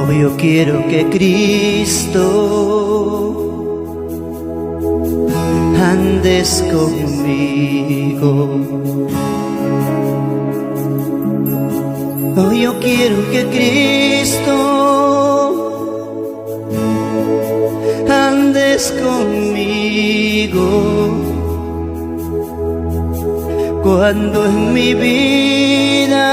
Hoy yo quiero que Cristo andes conmigo. Hoy yo quiero que Cristo andes conmigo. Cuando en mi vida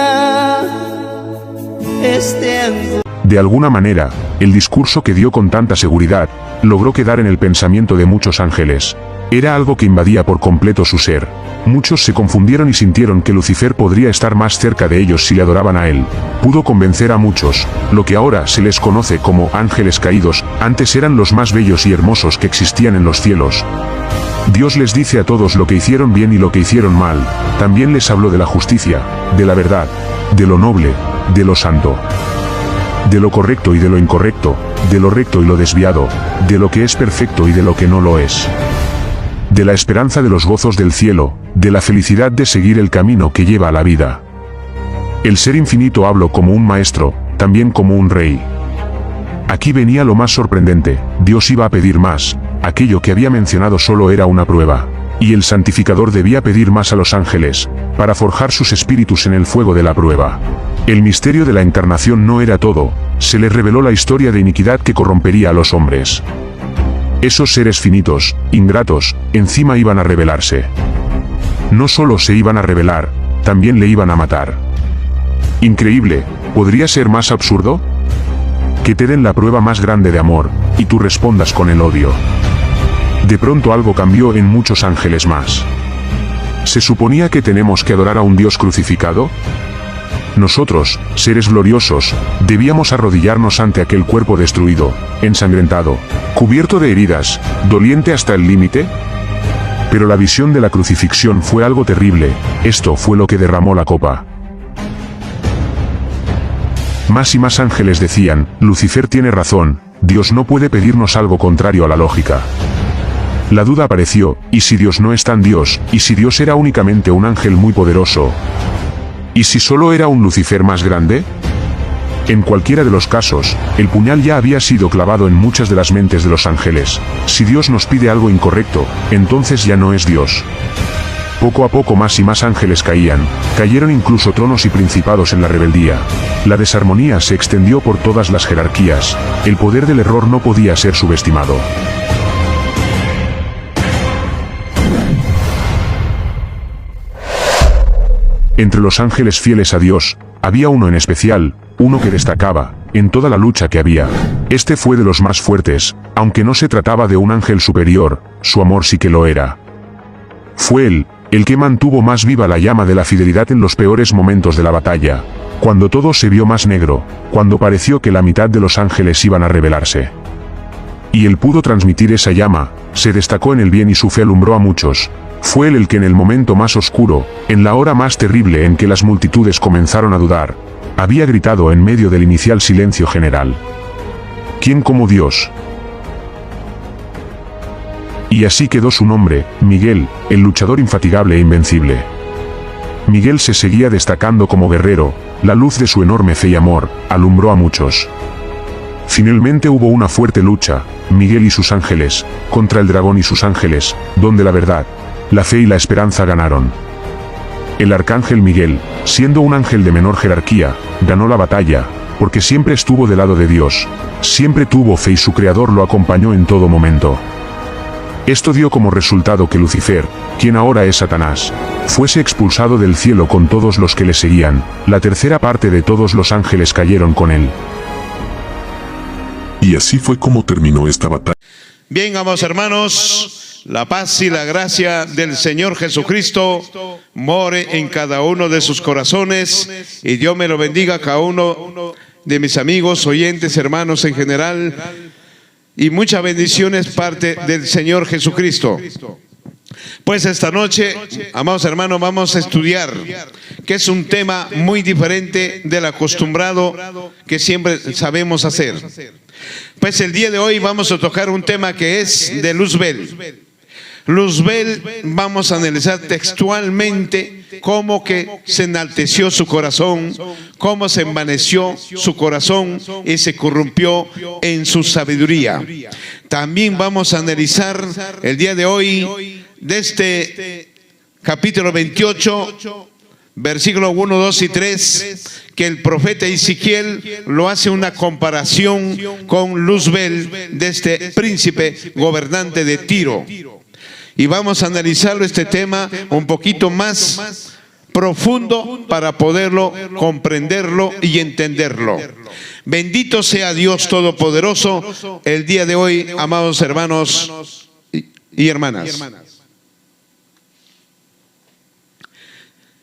esté angustia. De alguna manera, el discurso que dio con tanta seguridad, logró quedar en el pensamiento de muchos ángeles. Era algo que invadía por completo su ser. Muchos se confundieron y sintieron que Lucifer podría estar más cerca de ellos si le adoraban a él. Pudo convencer a muchos. Lo que ahora se les conoce como ángeles caídos, antes eran los más bellos y hermosos que existían en los cielos. Dios les dice a todos lo que hicieron bien y lo que hicieron mal. También les habló de la justicia, de la verdad, de lo noble, de lo santo, de lo correcto y de lo incorrecto, de lo recto y lo desviado, de lo que es perfecto y de lo que no lo es, de la esperanza de los gozos del cielo, de la felicidad de seguir el camino que lleva a la vida. El Ser Infinito habló como un maestro, también como un rey. Aquí venía lo más sorprendente: Dios iba a pedir más. Aquello que había mencionado solo era una prueba. Y el santificador debía pedir más a los ángeles, para forjar sus espíritus en el fuego de la prueba. El misterio de la encarnación no era todo, se les reveló la historia de iniquidad que corrompería a los hombres. Esos seres finitos, ingratos, encima iban a rebelarse. No solo se iban a rebelar, también le iban a matar. Increíble, ¿podría ser más absurdo? Que te den la prueba más grande de amor, y tú respondas con el odio. De pronto algo cambió en muchos ángeles más. ¿Se suponía que tenemos que adorar a un Dios crucificado? Nosotros, seres gloriosos, debíamos arrodillarnos ante aquel cuerpo destruido, ensangrentado, cubierto de heridas, doliente hasta el límite. Pero la visión de la crucifixión fue algo terrible. Esto fue lo que derramó la copa. Más y más ángeles decían: Lucifer tiene razón, Dios no puede pedirnos algo contrario a la lógica. La duda apareció: ¿y si Dios no es tan Dios? ¿Y si Dios era únicamente un ángel muy poderoso? ¿Y si solo era un Lucifer más grande? En cualquiera de los casos, el puñal ya había sido clavado en muchas de las mentes de los ángeles. Si Dios nos pide algo incorrecto, entonces ya no es Dios. Poco a poco más y más ángeles caían, cayeron incluso tronos y principados en la rebeldía. La desarmonía se extendió por todas las jerarquías, el poder del error no podía ser subestimado. Entre los ángeles fieles a Dios, había uno en especial, uno que destacaba, en toda la lucha que había. Este fue de los más fuertes, aunque no se trataba de un ángel superior, su amor sí que lo era. Fue él, el que mantuvo más viva la llama de la fidelidad en los peores momentos de la batalla, cuando todo se vio más negro, cuando pareció que la mitad de los ángeles iban a rebelarse. Y él pudo transmitir esa llama, se destacó en el bien y su fe alumbró a muchos. Fue él el que en el momento más oscuro, en la hora más terrible en que las multitudes comenzaron a dudar, había gritado en medio del inicial silencio general: ¿quién como Dios? Y así quedó su nombre, Miguel, el luchador infatigable e invencible. Miguel se seguía destacando como guerrero, la luz de su enorme fe y amor, alumbró a muchos. Finalmente hubo una fuerte lucha, Miguel y sus ángeles, contra el dragón y sus ángeles, donde la verdad, la fe y la esperanza ganaron. El arcángel Miguel, siendo un ángel de menor jerarquía, ganó la batalla, porque siempre estuvo del lado de Dios, siempre tuvo fe y su creador lo acompañó en todo momento. Esto dio como resultado que Lucifer, quien ahora es Satanás, fuese expulsado del cielo con todos los que le seguían. La tercera parte de todos los ángeles cayeron con él. Y así fue como terminó esta batalla. Bien, amados hermanos, la paz y la gracia del Señor Jesucristo more en cada uno de sus corazones, y Dios me lo bendiga a cada uno de mis amigos, oyentes, hermanos en general, y muchas bendiciones parte del Señor Jesucristo. Pues esta noche, amados hermanos, vamos a estudiar, que es un tema muy diferente del acostumbrado que siempre sabemos hacer. Pues el día de hoy vamos a tocar un tema que es de Luzbel. Luzbel, vamos a analizar textualmente cómo que se enalteció su corazón, cómo se envaneció su corazón y se corrompió en su sabiduría. También vamos a analizar el día de hoy de este capítulo 28, versículos 1, 2 y 3, que el profeta Ezequiel lo hace una comparación con Luzbel, de este príncipe gobernante de Tiro. Y vamos a analizarlo este tema un poquito más profundo para poderlo comprenderlo y entenderlo. Bendito sea Dios Todopoderoso el día de hoy, amados hermanos y hermanas.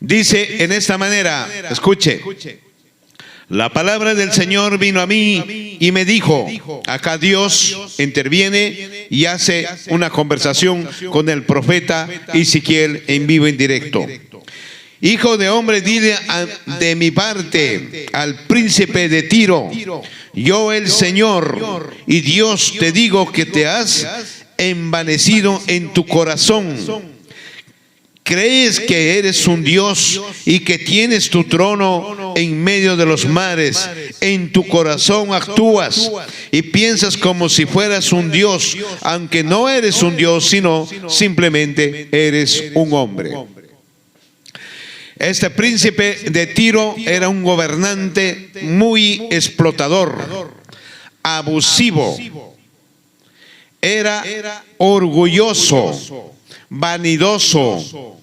Dice en esta manera, escuche. La palabra del Señor vino a mí y me dijo, acá Dios interviene y hace una conversación con el profeta Ezequiel en vivo, en directo. Hijo de hombre, dile de mi parte al príncipe de Tiro, yo el Señor y Dios te digo que te has envanecido en tu corazón. Crees que eres un Dios y que tienes tu trono en medio de los mares. En tu corazón actúas y piensas como si fueras un Dios, aunque no eres un Dios, sino simplemente eres un hombre. Este príncipe de Tiro era un gobernante muy explotador, abusivo, era orgulloso, vanidoso,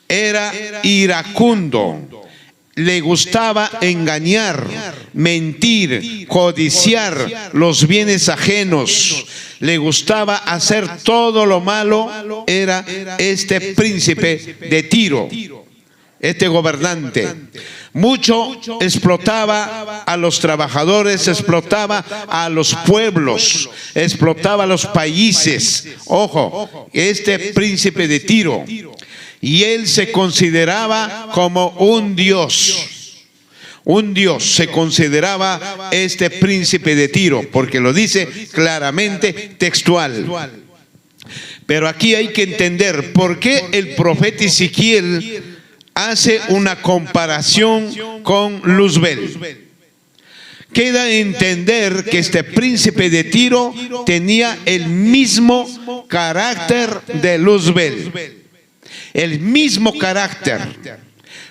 era iracundo, le gustaba engañar, mentir, codiciar los bienes ajenos, le gustaba hacer todo lo malo. Era este príncipe de Tiro, este gobernante. Mucho explotaba a los trabajadores, explotaba a los pueblos, explotaba a los países. Ojo, este príncipe de Tiro. Y él se consideraba como un Dios. Un Dios se consideraba este príncipe de Tiro, porque lo dice claramente textual. Pero aquí hay que entender por qué el profeta Ezequiel hace una comparación con Luzbel. Queda entender que este príncipe de Tiro tenía el mismo carácter de Luzbel, el mismo carácter,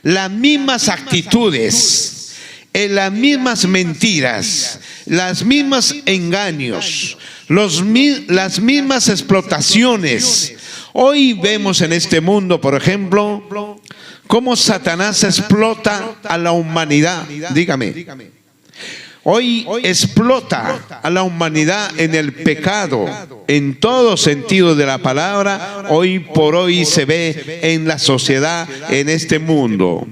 las mismas actitudes, las mismas mentiras, las mismas engaños, las mismas explotaciones. Hoy vemos en este mundo, por ejemplo, cómo Satanás explota a la humanidad. Dígame. Hoy explota a la humanidad en el pecado, en todo sentido de la palabra. Hoy por hoy se ve en la sociedad, en este mundo.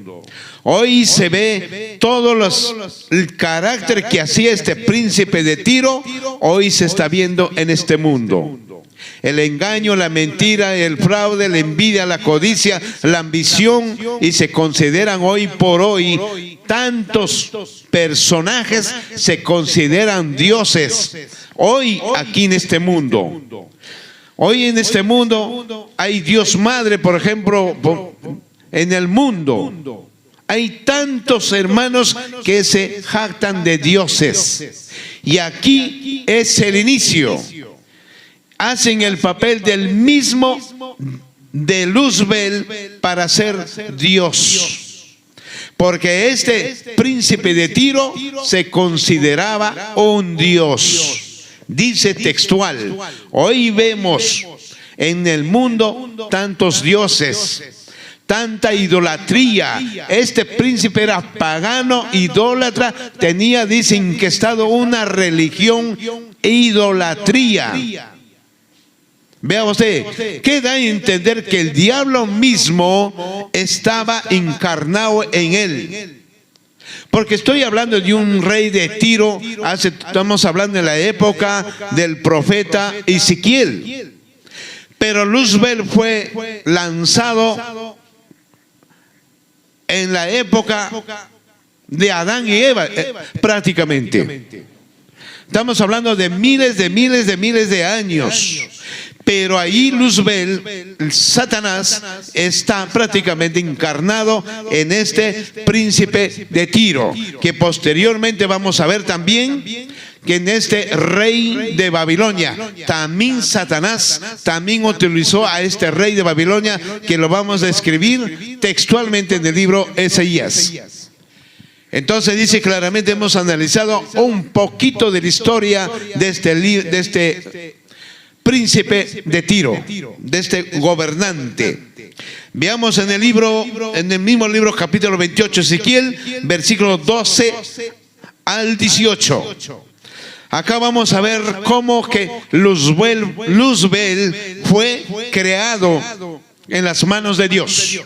Hoy se ve el carácter que hacía este príncipe de Tiro, hoy se está viendo en este mundo. El engaño, la mentira, el fraude, la envidia, la codicia, la ambición, y se consideran hoy por hoy tantos personajes, se consideran dioses. Hoy aquí en este mundo. Hoy en este mundo hay Dios Madre, por ejemplo, en el mundo. Hay tantos hermanos que se jactan de dioses. Y aquí es el inicio. Hacen el papel del mismo de Luzbel para ser Dios. Porque este príncipe de Tiro se consideraba un Dios. Dice textual, hoy vemos en el mundo tantos dioses, tanta idolatría. Este príncipe era pagano, idólatra, tenía, dicen, que estado una religión idolatría. Vea usted, queda a entender que el diablo mismo estaba encarnado en él. Porque estoy hablando de un rey de Tiro, estamos hablando de la época del profeta Ezequiel. Pero Luzbel fue lanzado en la época de Adán y Eva, prácticamente. Estamos hablando de miles de años. Pero ahí Luzbel, Satanás, está prácticamente encarnado en este príncipe de Tiro, que posteriormente vamos a ver también que en este rey de Babilonia, también Satanás también utilizó a este rey de Babilonia, que lo vamos a describir textualmente en el libro Ezeías. Entonces dice claramente, hemos analizado un poquito de la historia de este príncipe de Tiro, de este gobernante. Veamos en el mismo libro, capítulo 28, Ezequiel, versículos 12 al 18. Acá vamos a ver cómo que Luzbel fue creado en las manos de Dios.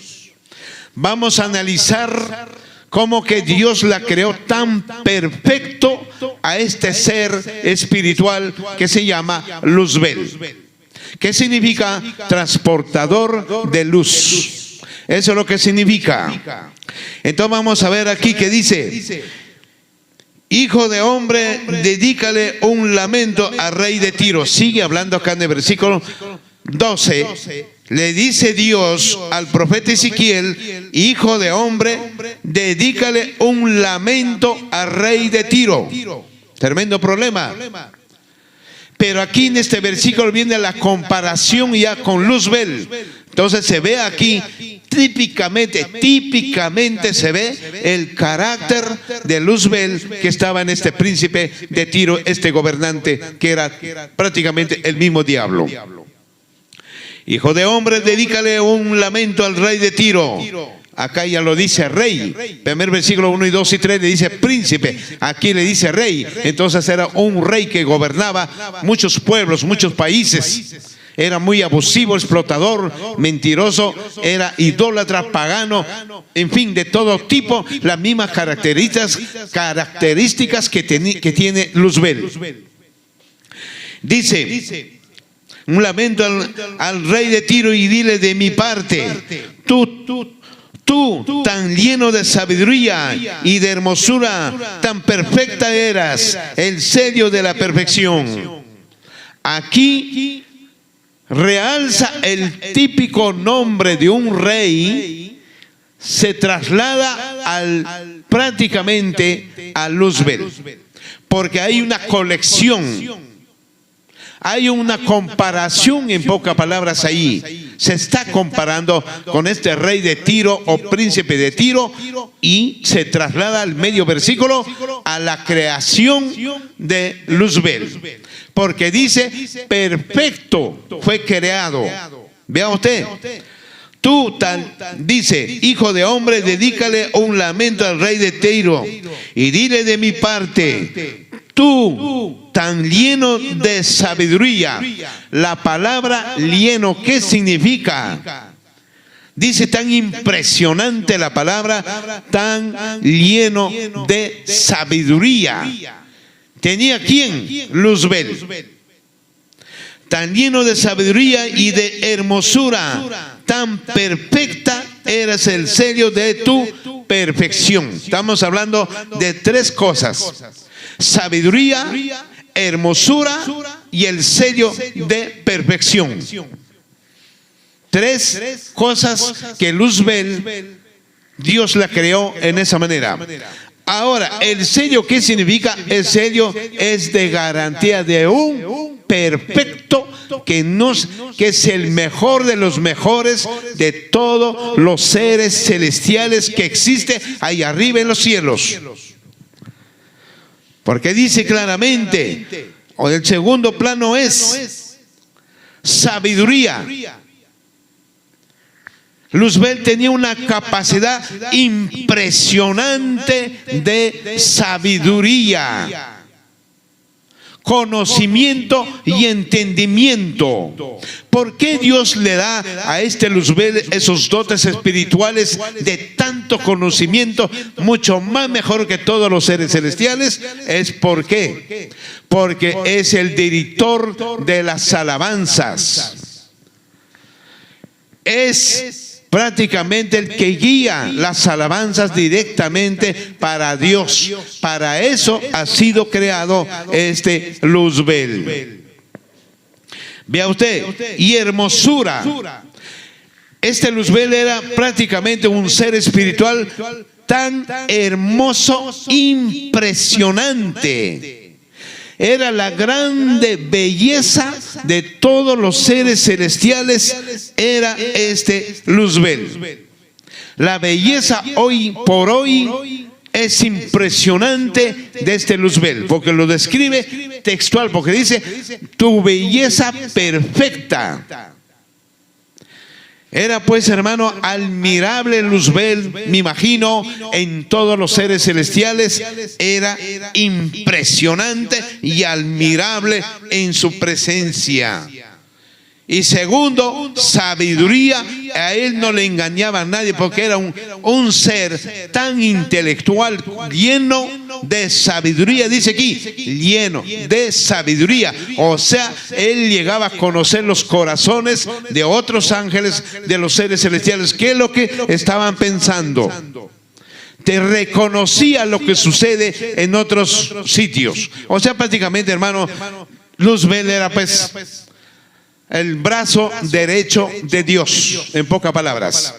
Vamos a analizar cómo que Dios la creó tan perfecto a este ser espiritual que se llama Luzbel. ¿Qué significa? Transportador de luz. Eso es lo que significa. Entonces vamos a ver aquí que dice: hijo de hombre, dedícale un lamento al rey de Tiro. Sigue hablando acá en el versículo 12. Le dice Dios al profeta Ezequiel: hijo de hombre, dedícale un lamento al rey de Tiro. Tremendo problema. Pero aquí en este versículo viene la comparación ya con Luzbel. Entonces se ve aquí típicamente se ve el carácter de Luzbel que estaba en este príncipe de Tiro, este gobernante que era prácticamente el mismo diablo. Hijo de hombre, dedícale un lamento al rey de Tiro. Acá ya lo dice rey. Primer versículo 1 y 2 y 3 le dice príncipe. Aquí le dice rey. Entonces era un rey que gobernaba muchos pueblos, muchos países. Era muy abusivo, explotador, mentiroso, era idólatra, pagano, en fin, de todo tipo, las mismas características que tiene Luzbel. Dice: un lamento al rey de Tiro, y dile de mi parte, tú tan lleno de sabiduría y de hermosura, tan perfecta eras, el sello de la perfección. Aquí realza el típico nombre de un rey, se traslada prácticamente a Luzbel, porque hay una colección. Hay una comparación, en pocas palabras, ahí. Se está comparando con este rey de Tiro o príncipe de Tiro, y se traslada al medio versículo a la creación de Luzbel. Porque dice: perfecto fue creado. Vea usted. Dice: hijo de hombre, dedícale un lamento al rey de Tiro y dile de mi parte, tú tan lleno de sabiduría. La palabra lleno, ¿qué significa? Dice: tan impresionante la palabra, tan lleno de sabiduría. ¿Tenía quién? Luzbel. Tan lleno de sabiduría y de hermosura, tan perfecta eras el sello de tu perfección. Estamos hablando de tres cosas: sabiduría, hermosura y el sello de perfección. Tres cosas que Luzbel, Dios la creó en esa manera. Ahora, el sello, ¿qué significa? El sello es de garantía de un perfecto que es el mejor de los mejores de todos los seres celestiales que existe ahí arriba en los cielos. Porque dice claramente, o el segundo plano es sabiduría. Luzbel tenía una capacidad impresionante de sabiduría, conocimiento y entendimiento. ¿Por qué Dios le da a este Luzbel esos dotes espirituales de tanto conocimiento, mucho más mejor que todos los seres celestiales? Es porque es el director de las alabanzas. Es prácticamente el que guía las alabanzas directamente para Dios. Para eso ha sido creado este Luzbel. Vea usted, y hermosura. Este Luzbel era prácticamente un ser espiritual tan hermoso, impresionante. Era la grande belleza de todos los seres celestiales, era este Luzbel. La belleza hoy por hoy es impresionante de este Luzbel, porque lo describe textual, porque dice, tu belleza perfecta. Era pues, hermano, admirable Luzbel, me imagino, en todos los seres celestiales. Era impresionante y admirable en su presencia. Y segundo, sabiduría. A él no le engañaba a nadie, porque era un ser tan intelectual, lleno de sabiduría. Dice aquí, lleno de sabiduría. O sea, él llegaba a conocer los corazones de otros ángeles, de los seres celestiales. ¿Qué es lo que estaban pensando? Te reconocía lo que sucede en otros sitios. O sea, prácticamente, hermano, Luzbel era pues el brazo derecho de Dios, en pocas palabras.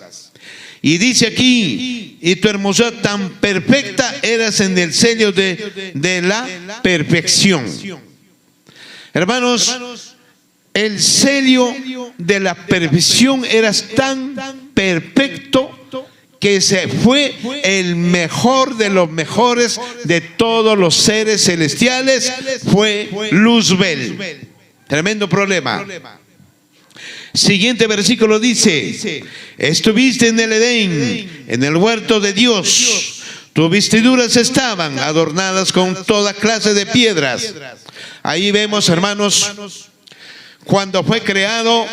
Y dice aquí, y tu hermosura tan perfecta eras en el sello de la perfección. Hermanos, el sello de la perfección eras tan perfecto que se fue el mejor de los mejores de todos los seres celestiales, fue Luzbel. Tremendo problema. Siguiente versículo dice, estuviste en el Edén, en el huerto de Dios. Tus vestiduras estaban adornadas con toda clase de piedras. Ahí vemos, hermanos, cuando fue creado,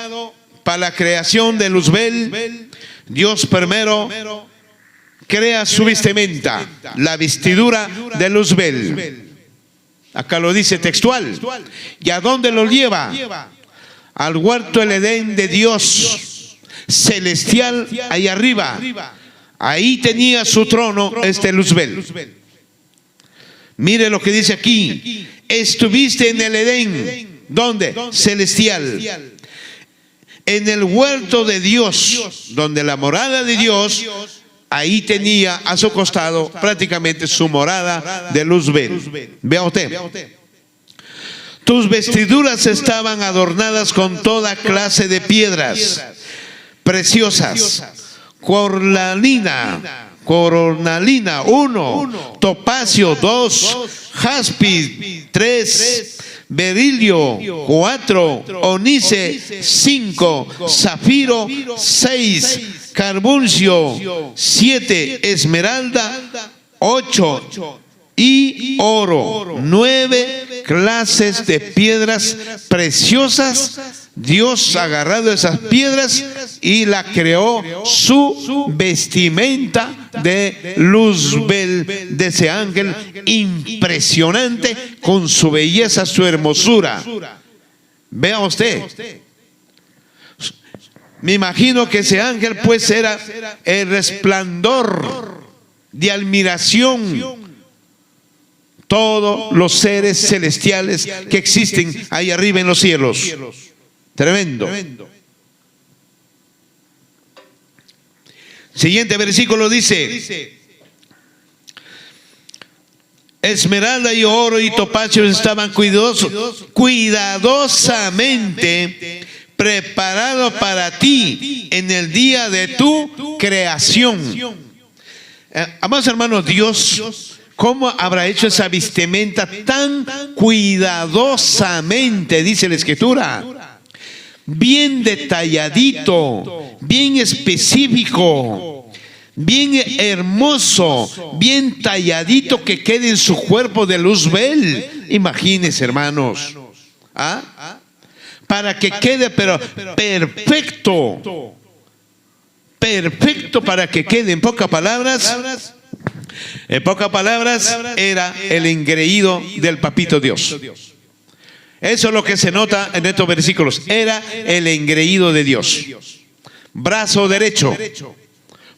para la creación de Luzbel, Dios primero crea su vestimenta, la vestidura de Luzbel. Acá lo dice textual. ¿Y a dónde lo lleva? Al huerto del Edén de Dios celestial, ahí arriba. Ahí tenía su trono este Luzbel. Mire lo que dice aquí. Estuviste en el Edén. ¿Dónde? Celestial. En el huerto de Dios, donde la morada de Dios, ahí tenía a su costado prácticamente su morada de Luzbel. Vea usted. Tus vestiduras estaban adornadas con toda clase de piedras preciosas. Cornalina 1, topacio 2, jaspis 3, berilio 4, onice 5, zafiro 6, carbuncio 7, esmeralda 8 y oro. 9 clases de piedras preciosas. Dios agarrado esas piedras y la creó su vestimenta de Luzbel, de ese ángel impresionante, con su belleza, su hermosura. Vea usted. Me imagino que ese ángel pues era el resplandor de admiración. Todos los seres celestiales que existen ahí arriba en los cielos. Tremendo. Siguiente versículo dice: esmeralda y oro y topacio estaban cuidadosamente preparados para ti en el día de tu creación. Amados hermanos, Dios, ¿cómo habrá hecho esa vestimenta tan cuidadosamente? Dice la Escritura. Bien detalladito, bien específico, bien hermoso, bien talladito, que quede en su cuerpo de Luzbel. Imagínense, hermanos. Para que quede, pero perfecto. Perfecto, para que quede. En pocas palabras, era el engreído del papito Dios. Eso es lo que se nota en estos versículos. Era el engreído de Dios. Brazo derecho,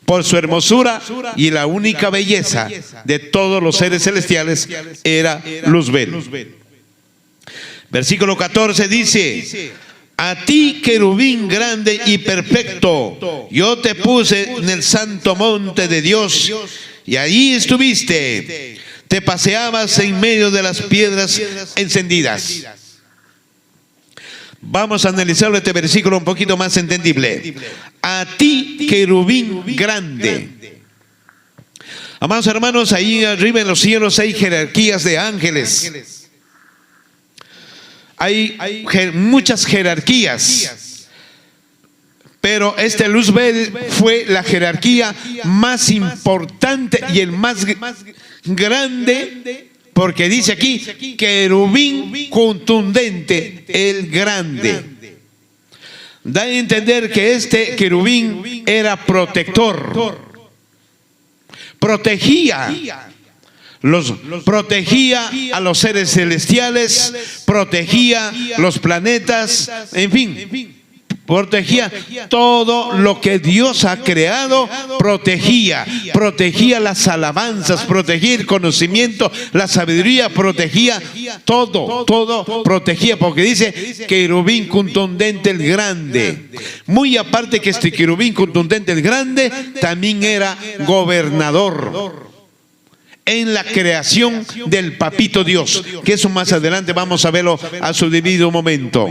por su hermosura, y la única belleza de todos los seres celestiales era Luzbel. Versículo 14 dice: a ti, querubín grande y perfecto, yo te puse en el santo monte de Dios, y allí estuviste. Te paseabas en medio de las piedras encendidas. Vamos a analizar este versículo un poquito más entendible. A ti, querubín grande. Amados hermanos, ahí arriba en los cielos hay jerarquías de ángeles. Hay muchas jerarquías. Pero este Luzbel fue la jerarquía más importante y el más grande, porque dice aquí, querubín contundente, el grande. Da a entender que este querubín era protector. Protegía a los seres celestiales, protegía los planetas, en fin. Protegía todo lo que Dios ha creado, protegía las alabanzas, protegía el conocimiento, la sabiduría, protegía todo protegía, porque dice querubín contundente el grande. Muy aparte que este querubín contundente el grande también era gobernador en la creación del papito Dios, que eso más adelante vamos a verlo a su debido momento.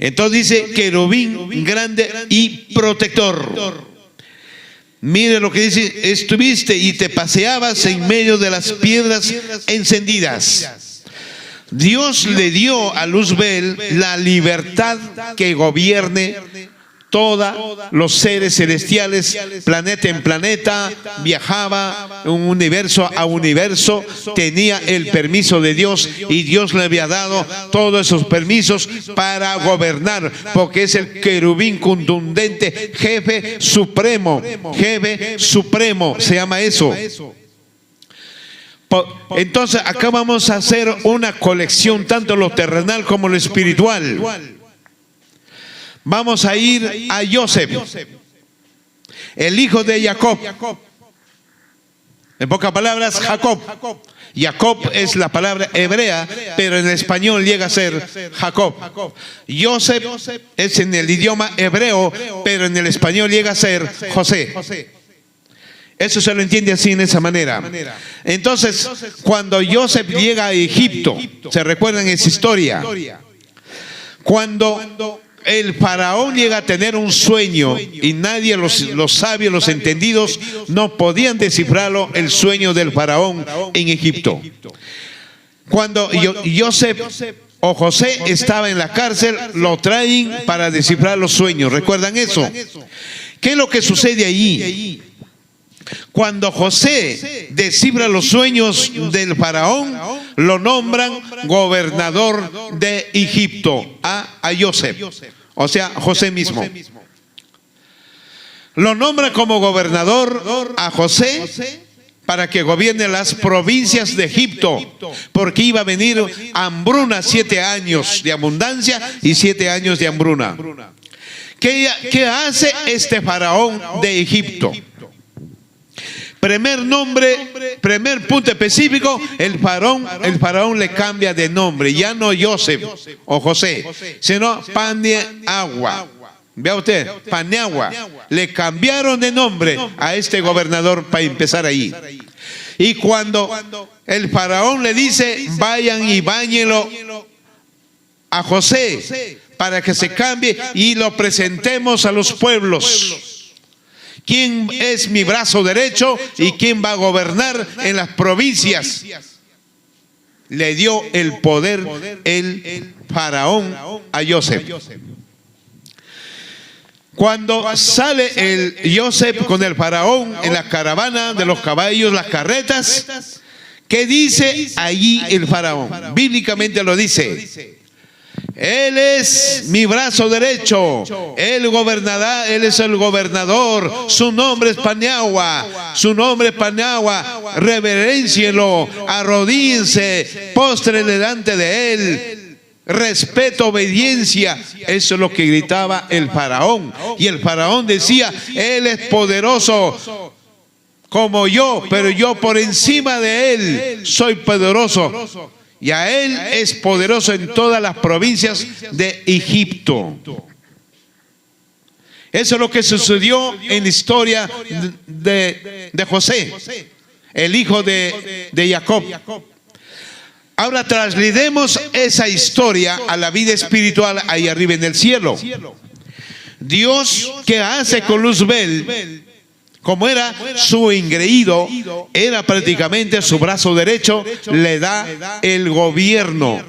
Entonces dice querubín grande y protector. Mire lo que dice, estuviste y te paseabas en medio de las piedras encendidas. Dios le dio a Luzbel la libertad que gobierne todos los seres celestiales, planeta en planeta, viajaba un universo a universo, tenía el permiso de Dios y Dios le había dado todos esos permisos para gobernar, porque es el querubín contundente, jefe supremo, se llama eso. Entonces acá vamos a hacer una colección tanto lo terrenal como lo espiritual. Vamos a ir a Joseph, el hijo de Jacob. En pocas palabras, Jacob. Jacob es la palabra hebrea, pero en español llega a ser Jacob. Joseph es en el idioma hebreo, pero en el español llega a ser José. Eso se lo entiende así, en esa manera. Entonces, cuando Joseph llega a Egipto, ¿se recuerdan esa historia? Cuando el faraón llega a tener un sueño y nadie, los sabios, los entendidos, no podían descifrarlo, el sueño del faraón en Egipto. Cuando Joseph o José estaba en la cárcel, lo traen para descifrar los sueños. ¿Recuerdan eso? ¿Qué es lo que sucede allí? Cuando José descifra los sueños del faraón, lo nombran gobernador de Egipto a Joseph, o sea, José mismo. Lo nombra como gobernador a José para que gobierne las provincias de Egipto, porque iba a venir hambruna, 7 años de abundancia y 7 años de hambruna. ¿Qué hace este faraón de Egipto? Primer punto específico, el faraón le cambia de nombre, ya no Joseph o José, sino Paniagua. Vea usted, Paniagua. Le cambiaron de nombre a este gobernador para empezar ahí. Y cuando el faraón le dice, vayan y báñenlo a José para que se cambie y lo presentemos a los pueblos. ¿Quién es mi brazo derecho y quién va a gobernar en las provincias? Le dio el poder el faraón a Joseph. Cuando sale el Joseph con el faraón en la caravana de los caballos, las carretas, ¿qué dice allí el faraón? Bíblicamente lo dice. Él es mi brazo derecho, él gobernará, él es el gobernador, su nombre es Paniagua, reveréncienlo, arrodíllense, postren delante de él, respeto, obediencia. Eso es lo que gritaba el faraón, y el faraón decía, él es poderoso como yo, pero yo por encima de él soy poderoso. y a él es poderoso en todas las provincias de Egipto. Eso es lo que sucedió en la historia de José, el hijo de Jacob. Ahora traslademos esa historia a la vida espiritual ahí arriba en el cielo. Dios, ¿qué hace con Luzbel? Como era su engreído, era prácticamente su brazo derecho, le da el gobierno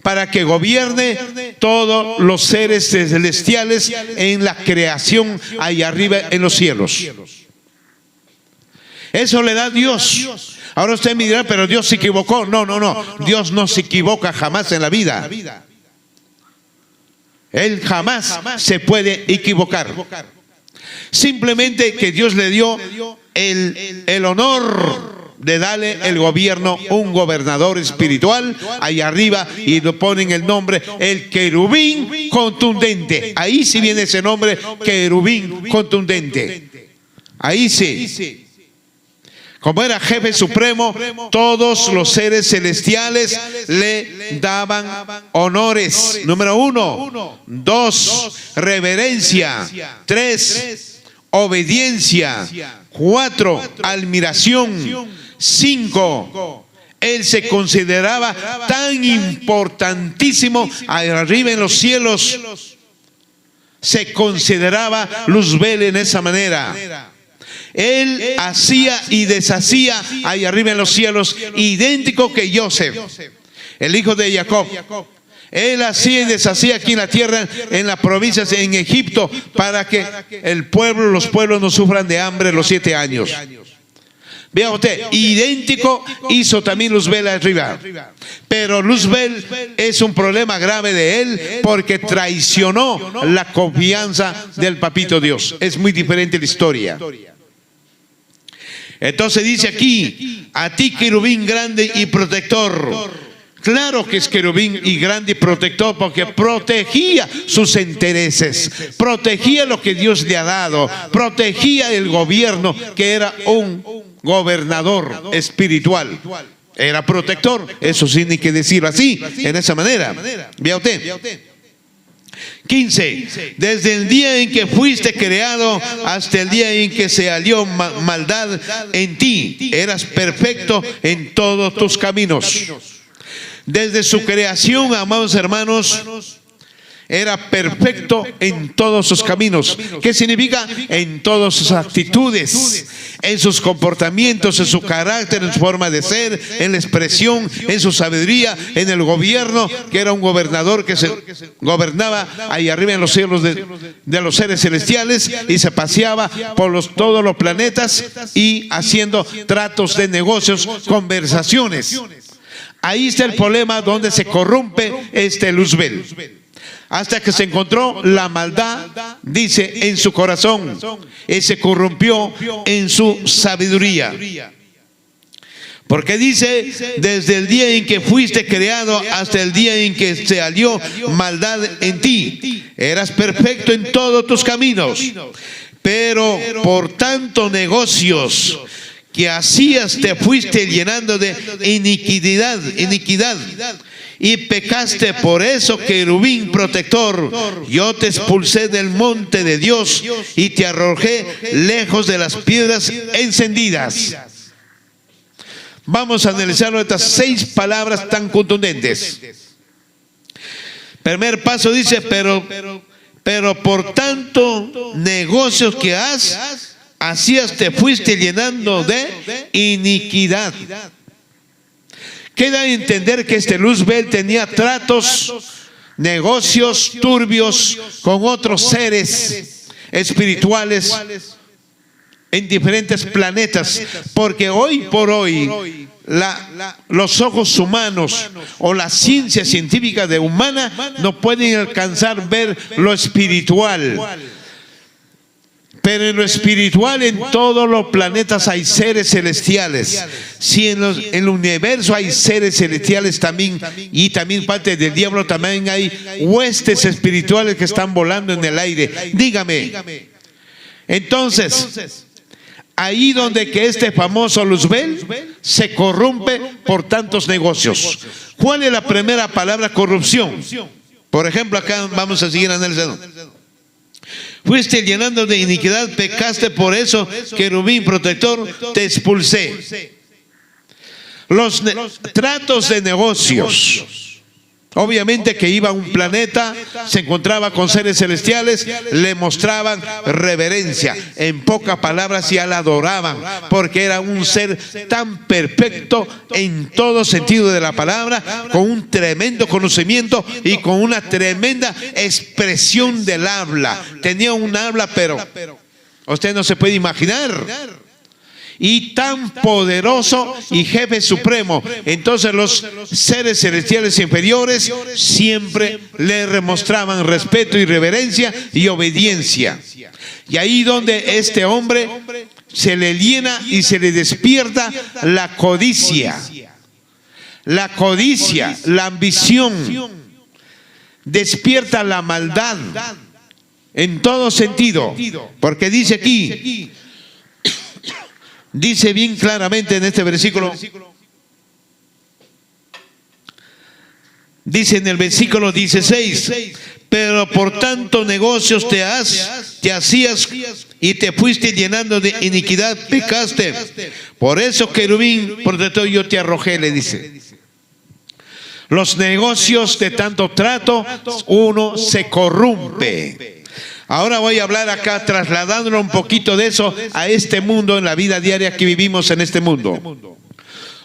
para que gobierne todos los seres celestiales en la creación ahí arriba en los cielos. Eso le da Dios. Ahora usted me dirá, pero Dios se equivocó. No, no, no. Dios no se equivoca jamás en la vida. Él jamás se puede equivocar. Simplemente que Dios le dio el honor de darle el gobierno, un gobernador espiritual ahí arriba, y le ponen el nombre el querubín contundente. Ahí sí viene ese nombre, querubín contundente. Ahí sí. Como era jefe supremo, todos los seres celestiales le daban honores. Número 1. 2. Reverencia. 3. Obediencia. 4. Admiración. 5. Él se consideraba tan importantísimo arriba en los cielos. Se consideraba Luzbel en esa manera. Él hacía y deshacía ahí arriba en los cielos, idéntico que Joseph, el hijo de Jacob. Él hacía y deshacía aquí en la tierra, en las provincias, en Egipto, para que los pueblos no sufran de hambre los 7 años. Vea usted, idéntico hizo también Luzbel arriba. Pero Luzbel es un problema grave de él, porque traicionó la confianza del papito Dios. Es muy diferente la historia. Entonces dice aquí, a ti querubín grande y protector. Claro que es querubín y grande y protector, porque protegía sus intereses, protegía lo que Dios le ha dado, protegía el gobierno, que era un gobernador espiritual. Era protector, eso sí, ni que decirlo así, en esa manera. Vea usted. 15. Desde el día en que fuiste creado hasta el día en que se halló maldad en ti, eras perfecto en todos tus caminos. Desde su creación, amados hermanos, era perfecto en todos sus caminos. ¿Qué significa? En todas sus actitudes, en sus comportamientos, en su carácter, en su forma de ser, en la expresión, en su sabiduría, en el gobierno, que era un gobernador que se gobernaba ahí arriba en los cielos de los seres celestiales, y se paseaba por todos los planetas y haciendo tratos de negocios, conversaciones. Ahí está el problema donde se corrompe Luzbel. Hasta que se encontró la maldad, dice, en su corazón, y se corrompió en su sabiduría. Porque dice, desde el día en que fuiste creado hasta el día en que se halló maldad en ti, eras perfecto en todos tus caminos. Pero por tanto negocios que hacías, te fuiste llenando de iniquidad, y pecaste. Por eso, querubín protector, yo te expulsé del monte de Dios y te arrojé lejos de las piedras encendidas. Vamos a analizar estas 6 palabras tan contundentes. Primer paso dice, pero por tanto negocios que hacías, te fuiste llenando de iniquidad. Queda entender que Luzbel tenía tratos, negocios turbios con otros seres espirituales en diferentes planetas, porque hoy por hoy los ojos humanos o la ciencia científica humana no pueden alcanzar ver lo espiritual. Pero en lo espiritual, en todos los planetas hay seres celestiales. Si en el universo hay seres celestiales también, y también parte del diablo, también hay huestes espirituales que están volando en el aire. Dígame. Entonces, ahí donde que famoso Luzbel se corrompe por tantos negocios. ¿Cuál es la primera palabra? Corrupción. Por ejemplo, acá vamos a seguir analizando. Fuiste llenando de iniquidad, pecaste, por eso, querubín protector, te expulsé. Los tratos de negocios. Obviamente que iba a un planeta, se encontraba con seres celestiales, le mostraban reverencia. En pocas palabras, ya la adoraban, porque era un ser tan perfecto en todo sentido de la palabra, con un tremendo conocimiento y con una tremenda expresión del habla. Tenía un habla, pero usted no se puede imaginar. Y tan poderoso y jefe supremo. Entonces los seres celestiales inferiores siempre le demostraban respeto y reverencia y obediencia. Y ahí donde este hombre se le llena y se le despierta la codicia. La codicia, la ambición. Despierta la maldad en todo sentido. Porque dice aquí, dice bien claramente en este versículo, dice en el versículo 16, pero por tanto negocios te hacías y te fuiste llenando de iniquidad, pecaste. Por eso, querubín protector, yo te arrojé, le dice. Los negocios de tanto trato, uno se corrompe. Ahora voy a hablar acá, trasladándolo un poquito de eso a este mundo, en la vida diaria que vivimos en este mundo.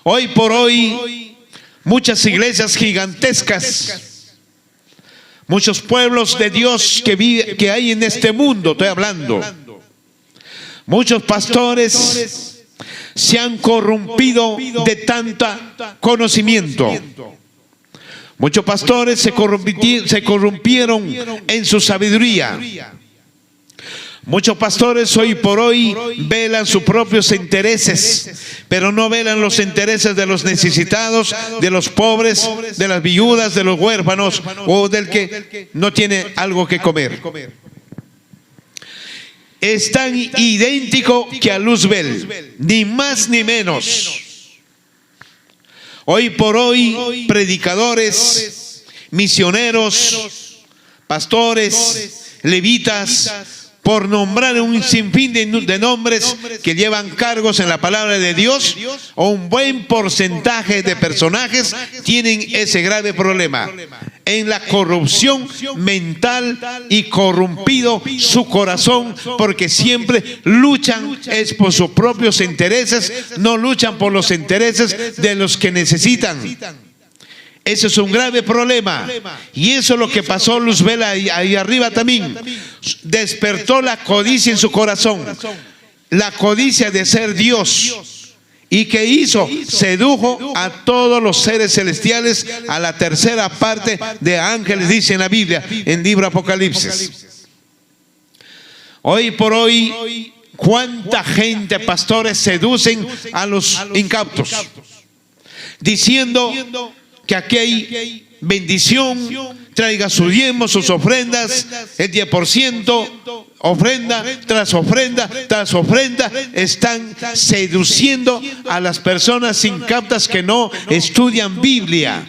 Hoy por hoy, muchas iglesias gigantescas, muchos pueblos de Dios que hay en este mundo, estoy hablando. Muchos pastores se han corrompido de tanto conocimiento. Muchos pastores se corrompieron en su sabiduría. Muchos pastores hoy por hoy velan sus propios intereses, pero no velan los intereses de los necesitados, de los pobres, de las viudas, de los huérfanos o del que no tiene algo que comer. Es tan idéntico que a Luzbel, ni más ni menos. Hoy por hoy, predicadores, misioneros, pastores, levitas, por nombrar un sinfín de nombres que llevan cargos en la palabra de Dios, o un buen porcentaje de personajes tienen ese grave problema en la corrupción mental y corrompido su corazón, porque siempre luchan es por sus propios intereses, no luchan por los intereses de los que necesitan. Eso es un grave problema. Y eso es lo que pasó Luzbel ahí arriba también. Despertó la codicia en su corazón, la codicia de ser Dios. ¿Y qué hizo? Sedujo a todos los seres celestiales, a la tercera parte de ángeles, dice en la Biblia, en el libro Apocalipsis. Hoy por hoy, ¿cuánta gente, pastores, seducen a los incautos? Diciendo que aquí hay bendición, traiga su diezmo, sus ofrendas, el 10%, ofrenda tras ofrenda tras ofrenda. Están seduciendo a las personas incautas que no estudian Biblia.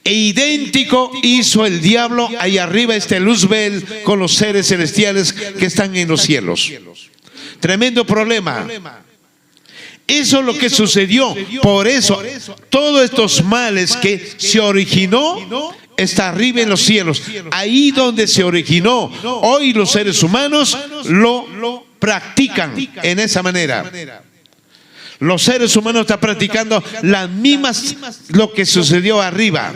E idéntico hizo el diablo ahí arriba, Luzbel, con los seres celestiales que están en los cielos. Tremendo problema. Eso es lo que sucedió. Por eso, todos estos males que se originó está arriba en los cielos. Ahí donde se originó, hoy los seres humanos lo practican en esa manera. Los seres humanos están practicando las mismas, lo que sucedió arriba.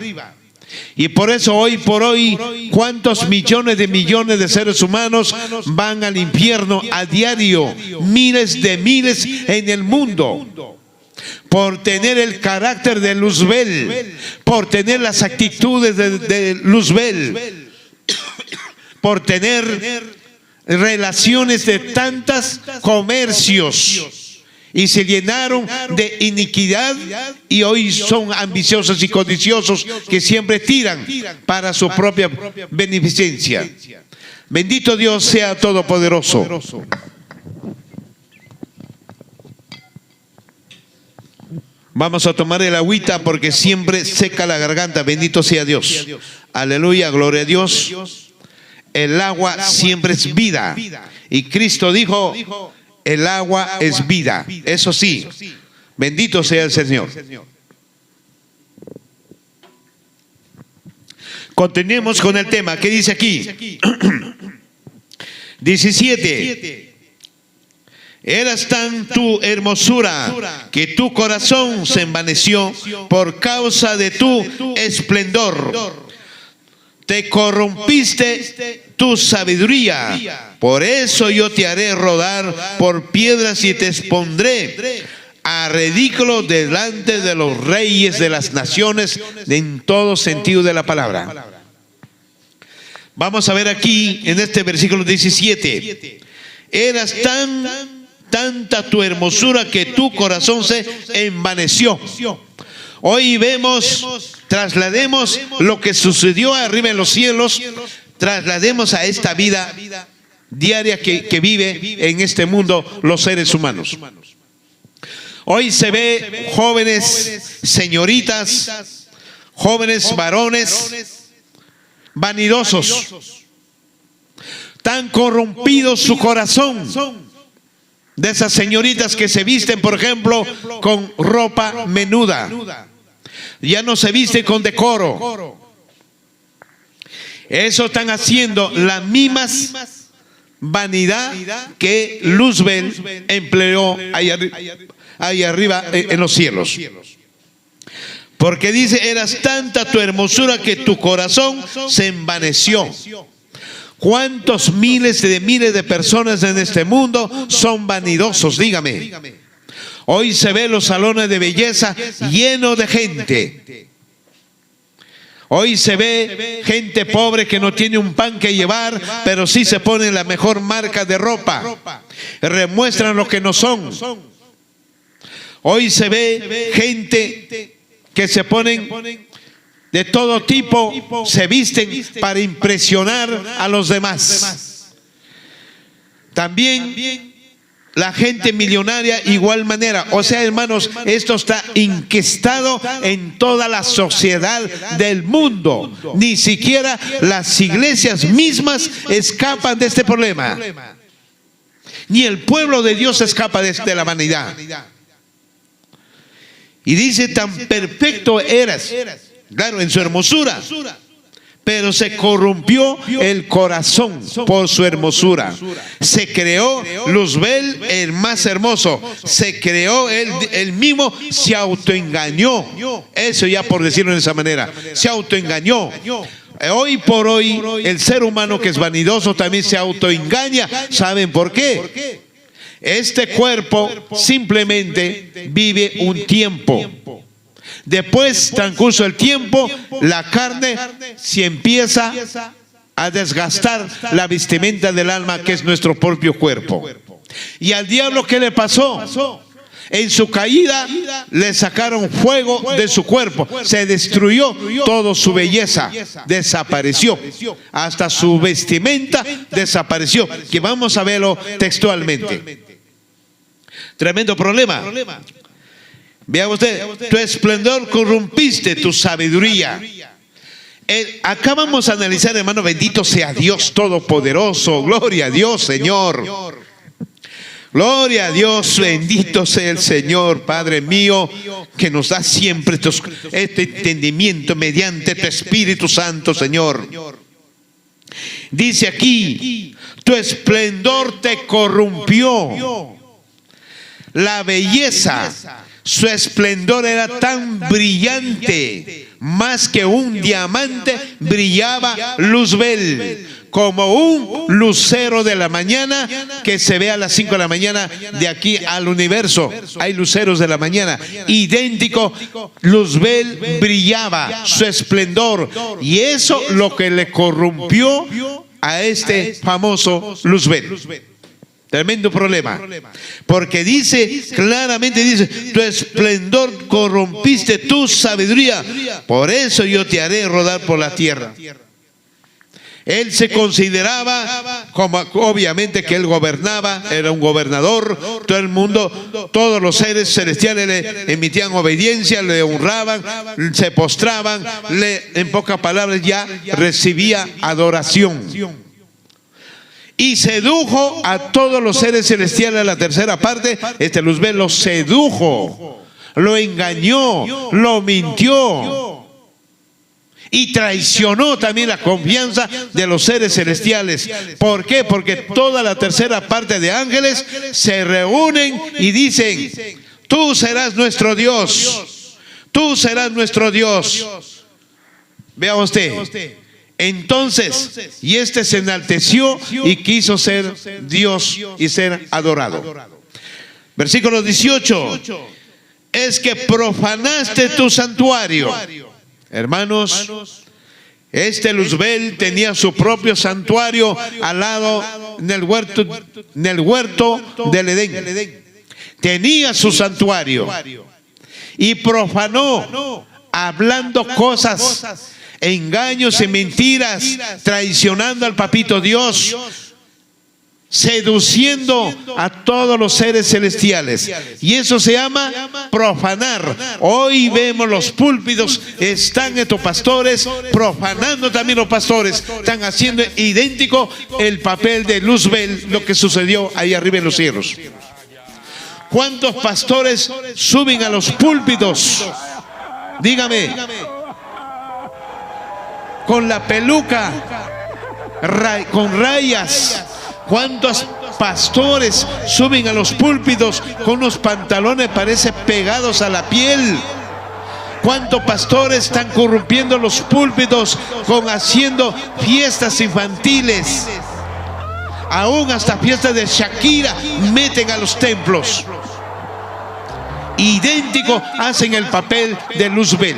Y por eso hoy por hoy, ¿cuántos millones de seres humanos van al infierno a diario? Miles de miles en el mundo. Por tener el carácter de Luzbel, por tener las actitudes de Luzbel, por tener relaciones de tantos comercios. Y se llenaron de iniquidad y hoy son ambiciosos y codiciosos que siempre tiran para su propia beneficencia. Bendito Dios sea todopoderoso. Vamos a tomar el agüita porque siempre seca la garganta. Bendito sea Dios. Aleluya, gloria a Dios. El agua siempre es vida. Y Cristo dijo, el agua es vida. Eso sí, bendito sea el Señor. Continuemos con el tema. ¿Qué dice aquí? 17. Eras tan tu hermosura que tu corazón se envaneció por causa de tu esplendor. Te corrompiste tu sabiduría. Por eso yo te haré rodar por piedras y te expondré a ridículo delante de los reyes de las naciones, en todo sentido de la palabra. Vamos a ver aquí en este versículo 17. Eras tanta tu hermosura que tu corazón se envaneció. Hoy vemos, traslademos lo que sucedió arriba en los cielos, traslademos a esta vida diaria que vive en este mundo los seres humanos. Hoy se ve jóvenes señoritas, jóvenes varones vanidosos, tan corrompido su corazón, de esas señoritas que se visten, por ejemplo, con ropa menuda. Ya no se viste con decoro. Eso están haciendo las mismas vanidad que Luzbel empleó ahí arriba en los cielos. Porque dice, eras tanta tu hermosura que tu corazón se envaneció. ¿Cuántos miles de personas en este mundo son vanidosos? Dígame. Hoy se ve los salones de belleza llenos de gente. Hoy se ve gente pobre que no tiene un pan que llevar, pero sí se pone la mejor marca de ropa. Remuestran lo que no son. Hoy se ve gente que se ponen de todo tipo, se visten para impresionar a los demás. También la gente millonaria igual manera. O sea, hermanos, esto está inquestado en toda la sociedad del mundo. Ni siquiera las iglesias mismas escapan de este problema. Ni el pueblo de Dios escapa de la vanidad. Y dice, tan perfecto eras, claro, en su hermosura, pero se corrompió el corazón por su hermosura. Se creó Luzbel, el más hermoso. Se creó él mismo, se autoengañó. Eso ya por decirlo de esa manera, se autoengañó. Hoy por hoy, el ser humano que es vanidoso también se autoengaña. ¿Saben por qué? Este cuerpo simplemente vive un tiempo. Después, transcurso el tiempo, la carne se empieza a desgastar la vestimenta del alma, que es nuestro propio cuerpo. ¿Y al diablo qué le pasó? En su caída le sacaron fuego de su cuerpo, se destruyó toda su belleza, desapareció, hasta su vestimenta desapareció, que vamos a verlo textualmente. Tremendo problema. Vea usted, tu esplendor corrompiste tu sabiduría. Acá vamos a analizar, hermano, bendito sea Dios Todopoderoso. Gloria a Dios, Señor. Gloria a Dios, bendito sea el Señor, Padre mío, que nos da siempre este entendimiento mediante tu Espíritu Santo, Señor. Dice aquí, tu esplendor te corrompió. La belleza, su esplendor era tan brillante, más que un diamante brillaba Luzbel, como un lucero de la mañana que se ve a las 5 de la mañana de aquí al universo. Hay luceros de la mañana, idéntico. Luzbel brillaba, su esplendor, y eso lo que le corrompió a este famoso Luzbel. Tremendo problema, porque dice claramente, dice, tu esplendor corrompiste tu sabiduría, por eso yo te haré rodar por la tierra. Él se consideraba, como obviamente que él gobernaba, era un gobernador, todo el mundo, todos los seres celestiales le emitían obediencia, le honraban, se postraban, en pocas palabras ya recibía adoración. Y sedujo a todos los seres celestiales, la tercera parte, Luzbel lo sedujo, lo engañó, lo mintió. Y traicionó también la confianza de los seres celestiales. ¿Por qué? Porque toda la tercera parte de ángeles se reúnen y dicen: tú serás nuestro Dios, tú serás nuestro Dios. Vea usted. Entonces, y se enalteció y quiso ser Dios y ser adorado. Versículo 18. Es que profanaste tu santuario. Hermanos, Luzbel tenía su propio santuario al lado en el huerto del Edén. Tenía su santuario y profanó, hablando cosas, engaños y mentiras, traicionando al papito Dios, seduciendo a todos los seres celestiales. Y eso se llama profanar. Hoy vemos los púlpitos, están estos pastores profanando también los pastores, están haciendo idéntico el papel de Luzbel, lo que sucedió ahí arriba en los cielos. ¿Cuántos pastores suben a los púlpitos? Dígame, con la peluca, con rayas. ¿Cuántos pastores suben a los púlpitos con unos pantalones parece pegados a la piel? ¿Cuántos pastores están corrompiendo los púlpitos haciendo fiestas infantiles? Aún hasta fiestas de Shakira meten a los templos. Idéntico hacen el papel de Luzbel.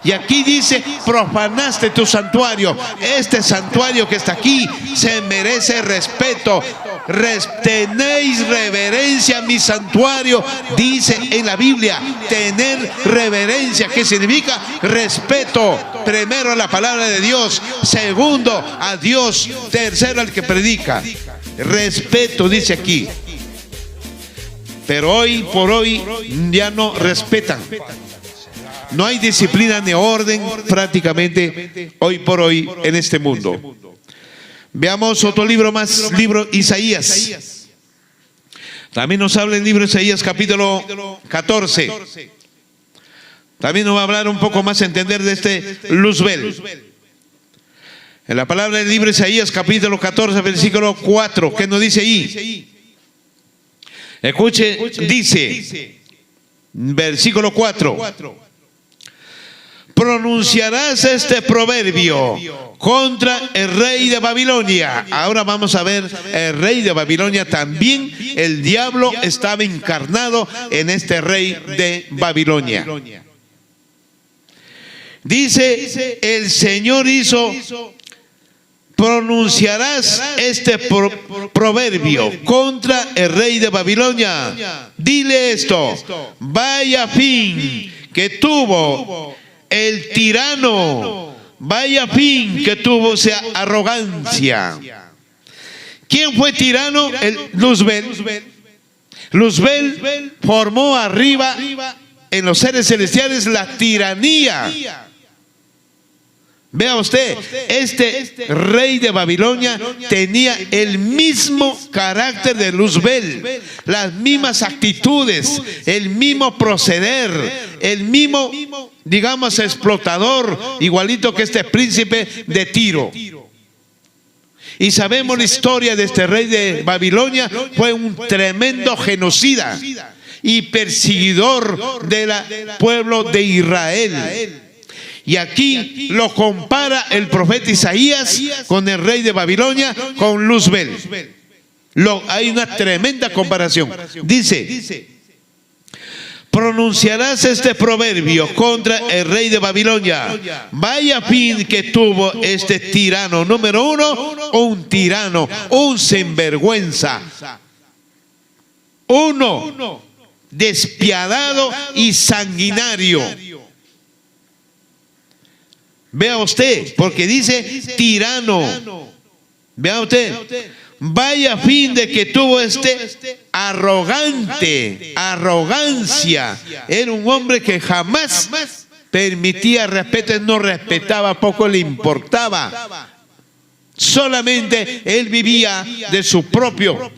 Y aquí dice: profanaste tu santuario. Este santuario que está aquí se merece respeto. Tenéis reverencia a mi santuario, dice en la Biblia. Tener reverencia, ¿qué significa? Respeto. Primero a la palabra de Dios, segundo a Dios, tercero al que predica. Respeto, dice aquí. Pero hoy por hoy ya no respetan. No hay disciplina ni orden prácticamente hoy por hoy en este mundo. Veamos otro libro más, libro Isaías. También nos habla el libro Isaías capítulo 14. También nos va a hablar un poco más a entender de Luzbel. En la palabra del libro Isaías capítulo 14 versículo 4, ¿qué nos dice ahí? Escuche, dice, versículo 4: pronunciarás este proverbio contra el rey de Babilonia. Ahora vamos a ver el rey de Babilonia. También el diablo estaba encarnado en este rey de Babilonia. Dice: el Señor hizo... pronunciarás este proverbio contra el rey de Babilonia. Dile esto: vaya fin que tuvo el tirano, vaya fin que tuvo esa arrogancia. ¿Quién fue tirano? Luzbel. Luzbel formó arriba en los seres celestiales la tiranía. Vea usted, este rey de Babilonia tenía el mismo carácter de Luzbel, las mismas actitudes, el mismo proceder, el mismo, digamos, explotador, igualito que este príncipe de Tiro. Y sabemos la historia de este rey de Babilonia. Fue un tremendo genocida y perseguidor del pueblo de Israel. Y aquí lo compara el profeta Isaías con el rey de Babilonia, con Luzbel. Hay una tremenda comparación. Dice: pronunciarás este proverbio contra el rey de Babilonia. Vaya fin que tuvo este tirano. Número uno, un tirano, un sinvergüenza. Uno, despiadado y sanguinario. Vea usted, porque dice tirano. Vea usted. Vaya fin de que tuvo arrogancia. Era un hombre que jamás permitía respeto, no respetaba, poco le importaba. Solamente él vivía de su propio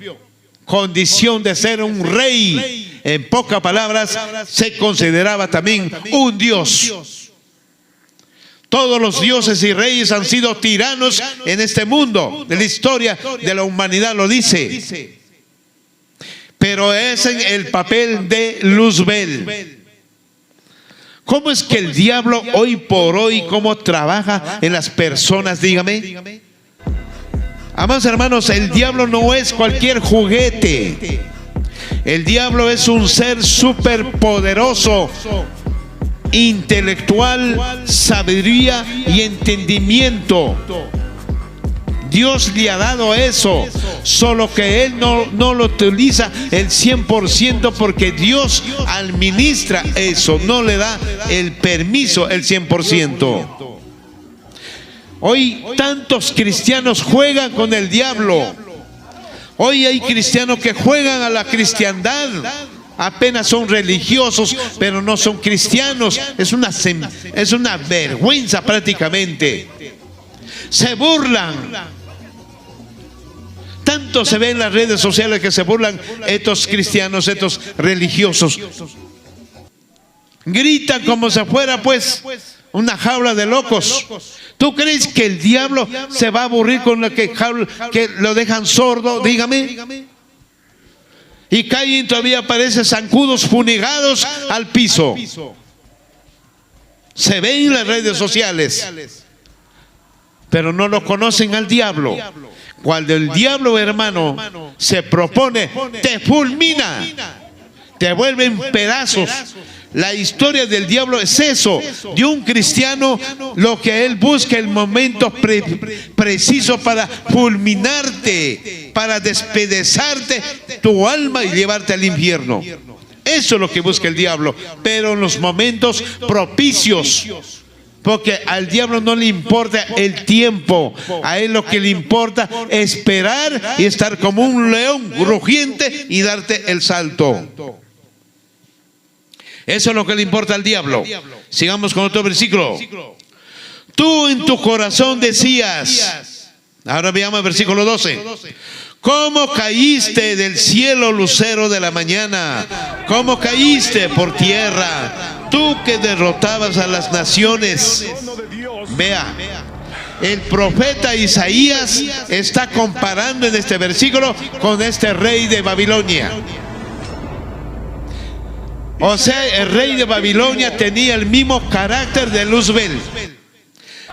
condición de ser un rey. En pocas palabras, se consideraba también un dios. Todos los dioses y reyes han sido tiranos en este mundo. De la historia de la humanidad lo dice. Pero es en el papel de Luzbel. ¿Cómo es que el diablo hoy por hoy, cómo trabaja en las personas? Dígame. Amados hermanos, el diablo no es cualquier juguete. El diablo es un ser superpoderoso, intelectual, sabiduría y entendimiento. Dios le ha dado eso, solo que él no lo utiliza el 100% porque Dios administra eso, no le da el permiso el 100%. Hoy tantos cristianos juegan con el diablo. Hoy hay cristianos que juegan a la cristiandad. Apenas son religiosos, pero no son cristianos. Es una vergüenza prácticamente. Se burlan. Tanto se ve en las redes sociales que se burlan estos cristianos, estos religiosos. Gritan como si fuera pues una jaula de locos. ¿Tú crees que el diablo se va a aburrir con lo que lo dejan sordo? Dígame. Y caen todavía, aparecen zancudos fumigados al piso. Se ven en las redes sociales, pero no lo conocen al diablo. Cuando el diablo, hermano, se propone, te fulmina, te vuelve en pedazos. La historia del diablo es eso. De un cristiano, lo que él busca el momento preciso para fulminarte, para despedazarte tu alma y llevarte al infierno. Eso es lo que busca el diablo, pero en los momentos propicios. Porque al diablo no le importa el tiempo, a él lo que le importa es esperar y estar como un león rugiente y darte el salto. Eso es lo que le importa al diablo. Sigamos con otro versículo. Tú en tu corazón decías, ahora veamos el versículo 12. ¿Cómo caíste del cielo, lucero de la mañana? ¿Cómo caíste por tierra? Tú que derrotabas a las naciones. Vea, el profeta Isaías está comparando en este versículo con este rey de Babilonia. O sea, el rey de Babilonia tenía el mismo carácter de Luzbel.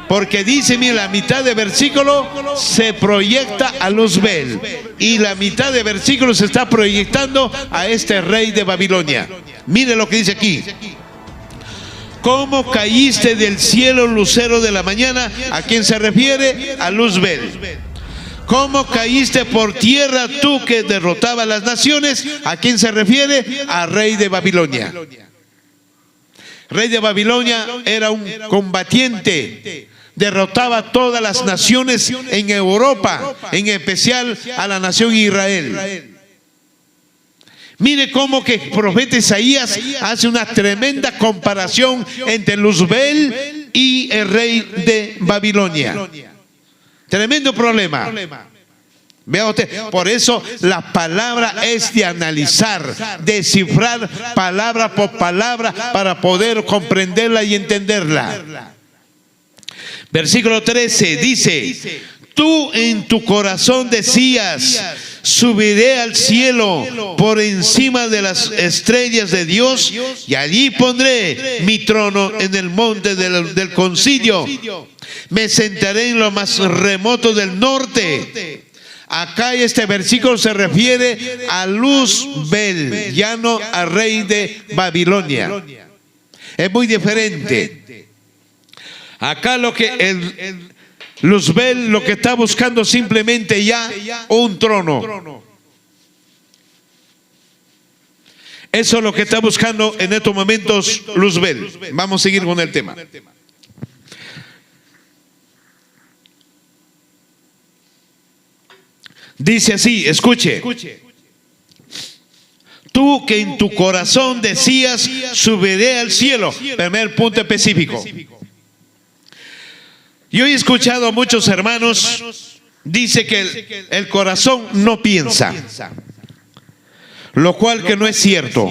Porque dice, mira, la mitad del versículo se proyecta a Luzbel y la mitad del versículo se está proyectando a este rey de Babilonia. Mire lo que dice aquí. ¿Cómo caíste del cielo, lucero de la mañana? ¿A quién se refiere? A Luzbel. ¿Cómo caíste por tierra tú que derrotabas las naciones? ¿A quién se refiere? Al rey de Babilonia. Rey de Babilonia era un combatiente. Derrotaba todas las naciones en Europa, en especial a la nación Israel. Mire cómo que el profeta Isaías hace una tremenda comparación entre Luzbel y el rey de Babilonia. Tremendo problema. Vea usted, por eso la palabra es de analizar, descifrar palabra por palabra para poder comprenderla y entenderla. Versículo 13 dice, tú en tu corazón decías, subiré al cielo por encima de las estrellas de Dios y allí pondré mi trono en el monte del concilio. Me sentaré en lo más remoto del norte. Acá este versículo se refiere a Luzbel, ya no al rey de Babilonia. Es muy diferente. Acá lo que Luzbel lo que está buscando simplemente ya un trono. Eso es lo que está buscando en estos momentos Luzbel. Vamos a seguir con el tema. Dice así, escuche. Tú que en tu corazón decías, subiré al cielo. Primer punto específico. Yo he escuchado a muchos hermanos, dice que el corazón no piensa, lo cual que no es cierto.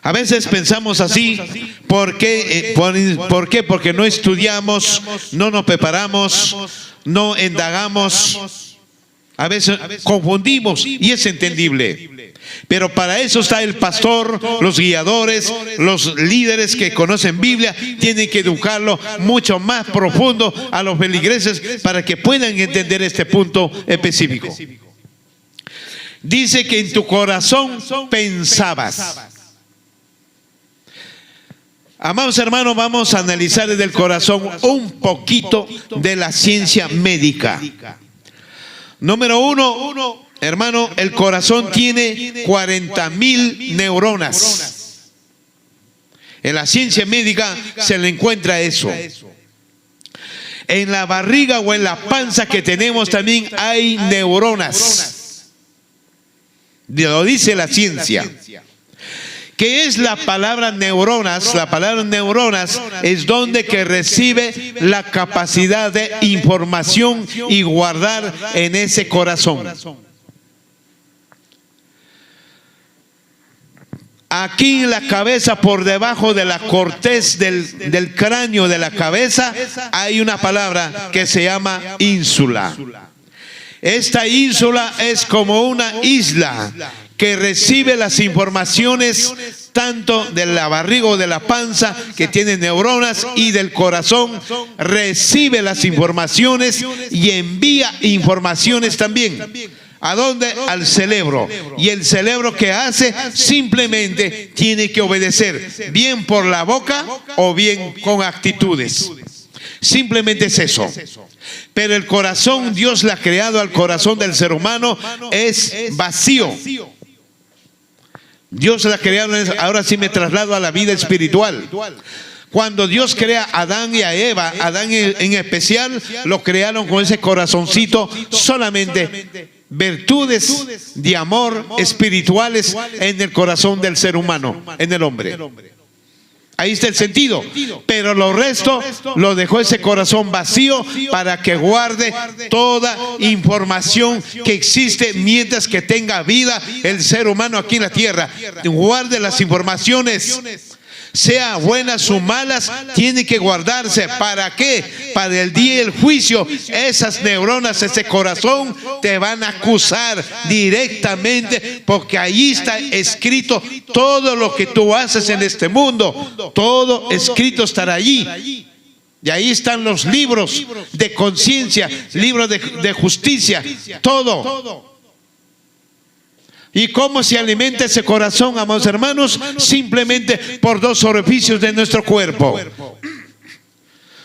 A veces pensamos así, ¿por qué? Porque no estudiamos, no nos preparamos, no indagamos. A veces confundimos y es entendible. Pero para eso está el pastor, los guiadores, los líderes que conocen Biblia, tienen que educarlo mucho más profundo a los feligreses para que puedan entender este punto específico. Dice que en tu corazón pensabas. Amados hermanos, vamos a analizar desde el corazón un poquito de la ciencia médica. Número uno, hermano, el corazón tiene 40.000 neuronas. En la ciencia médica se le encuentra eso. En la barriga o en la panza que tenemos también hay neuronas. Lo dice la ciencia. ¿Qué es la palabra neuronas? La palabra neuronas es donde que recibe la capacidad de información y guardar en ese corazón. Aquí en la cabeza, por debajo de la corteza del cráneo de la cabeza, hay una palabra que se llama ínsula. Esta ínsula es como una isla que recibe las informaciones tanto de la barriga o de la panza, que tiene neuronas, y del corazón, recibe las informaciones y envía informaciones también. ¿A dónde? Al cerebro. Y el cerebro, ¿qué hace? Simplemente tiene que obedecer, bien por la boca o bien con actitudes. Simplemente es eso. Pero el corazón, Dios le ha creado al corazón del ser humano, es vacío. Dios la crearon. Ahora sí me traslado a la vida espiritual. Cuando Dios crea a Adán y a Eva, Adán en especial, lo crearon con ese corazoncito, solamente virtudes de amor espirituales en el corazón del ser humano, en el hombre. Ahí está el sentido. Pero lo resto lo dejó ese corazón vacío para que guarde toda información que existe mientras que tenga vida el ser humano aquí en la tierra. Guarde las informaciones, sea buenas o malas, tiene que guardarse. ¿Para qué? Para el día del juicio, esas neuronas, ese corazón, te van a acusar directamente, porque ahí está escrito todo lo que tú haces en este mundo. Todo escrito estará allí. Y ahí están los libros de conciencia, libros de justicia, todo. ¿Y cómo se alimenta ese corazón, amados hermanos? Simplemente por dos orificios de nuestro cuerpo.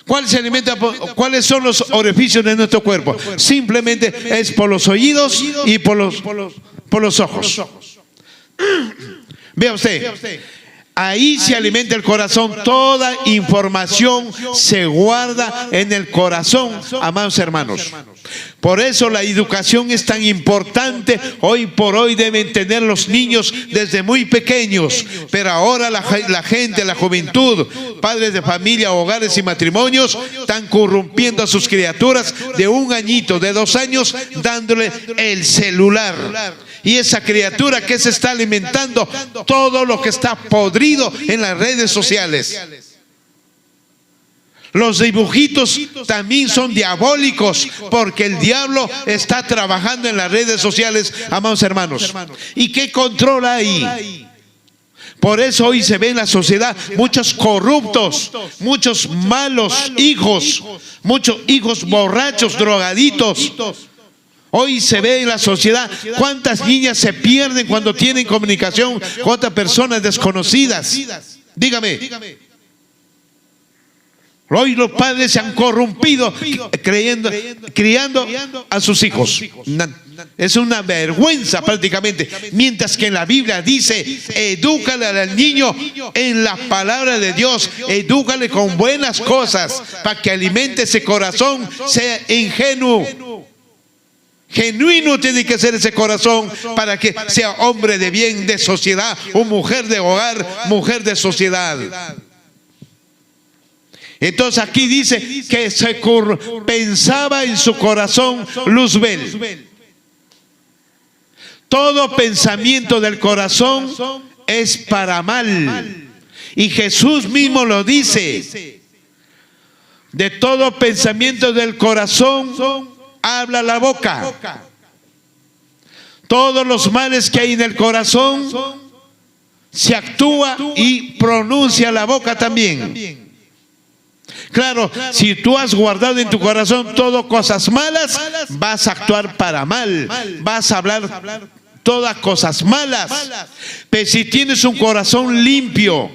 ¿Cuál se alimenta? ¿Cuáles son los orificios de nuestro cuerpo? Simplemente es por los oídos y por los ojos. Vea usted. Ahí se alimenta el corazón. Toda información se guarda en el corazón, amados hermanos. Por eso la educación es tan importante. Hoy por hoy deben tener los niños desde muy pequeños. Pero ahora la gente, la juventud, padres de familia, hogares y matrimonios, están corrompiendo a sus criaturas de 1 añito, de 2 años, dándole el celular. Y esa criatura que se está alimentando todo lo que está podrido en las redes sociales. Los dibujitos también son diabólicos, porque el diablo está trabajando en las redes sociales, amados hermanos. ¿Y qué controla ahí? Por eso hoy se ve en la sociedad muchos corruptos, muchos malos hijos, muchos hijos borrachos, drogaditos. Hoy se ve en la sociedad cuántas niñas se pierden cuando tienen comunicación con otras personas desconocidas. Dígame. Hoy los padres se han corrompido criando a sus hijos. Es una vergüenza prácticamente. Mientras que en la Biblia dice, edúcale al niño en la palabra de Dios, edúcale con buenas cosas para que alimente ese corazón, sea ingenuo. Genuino tiene que ser ese corazón para que sea hombre de bien, de sociedad, o mujer de hogar, mujer de sociedad. Entonces aquí dice que pensaba en su corazón Luzbel. Todo pensamiento del corazón es para mal. Y Jesús mismo lo dice. De todo pensamiento del corazón habla la boca. Todos los males que hay en el corazón se actúa y pronuncia la boca también. Claro, si tú has guardado en tu corazón todo cosas malas, vas a actuar para mal, vas a hablar todas cosas malas. Pero si tienes un corazón limpio,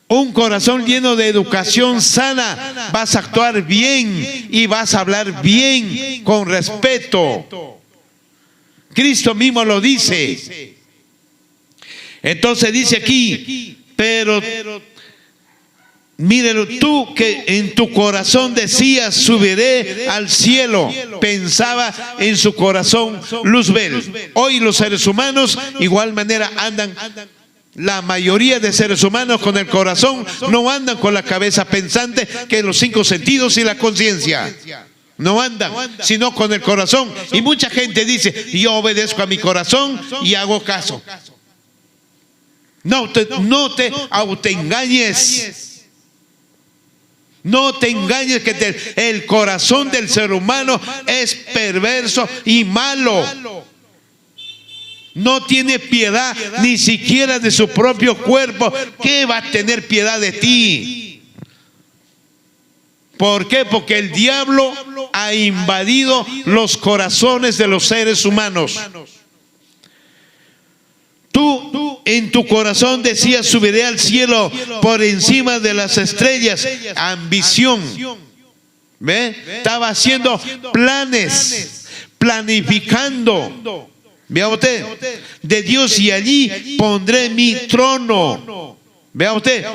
un corazón lleno de educación sana, vas a actuar bien y vas a hablar bien, con respeto. Cristo mismo lo dice. Entonces dice aquí, pero míralo, tú que en tu corazón decías, subiré al cielo. Pensaba en su corazón Luzbel. Hoy los seres humanos, igual manera, andan. La mayoría de seres humanos con el corazón, no andan con la cabeza pensante, que los 5 sentidos y la conciencia. No andan, sino con el corazón. Y mucha gente dice, yo obedezco a mi corazón y hago caso. No te autoengañes. No te engañes que el corazón del ser humano es perverso y malo. No tiene piedad ni siquiera de su propio cuerpo. ¿Qué va a tener piedad de ti? ¿Por qué? Porque el diablo ha invadido los corazones de los seres humanos. Tú en tu corazón decías, subiré al cielo por encima de las estrellas. Ambición. ¿Ve? Estaba haciendo planes, planificando. Vea usted, de Dios, y allí pondré mi trono. Vea usted,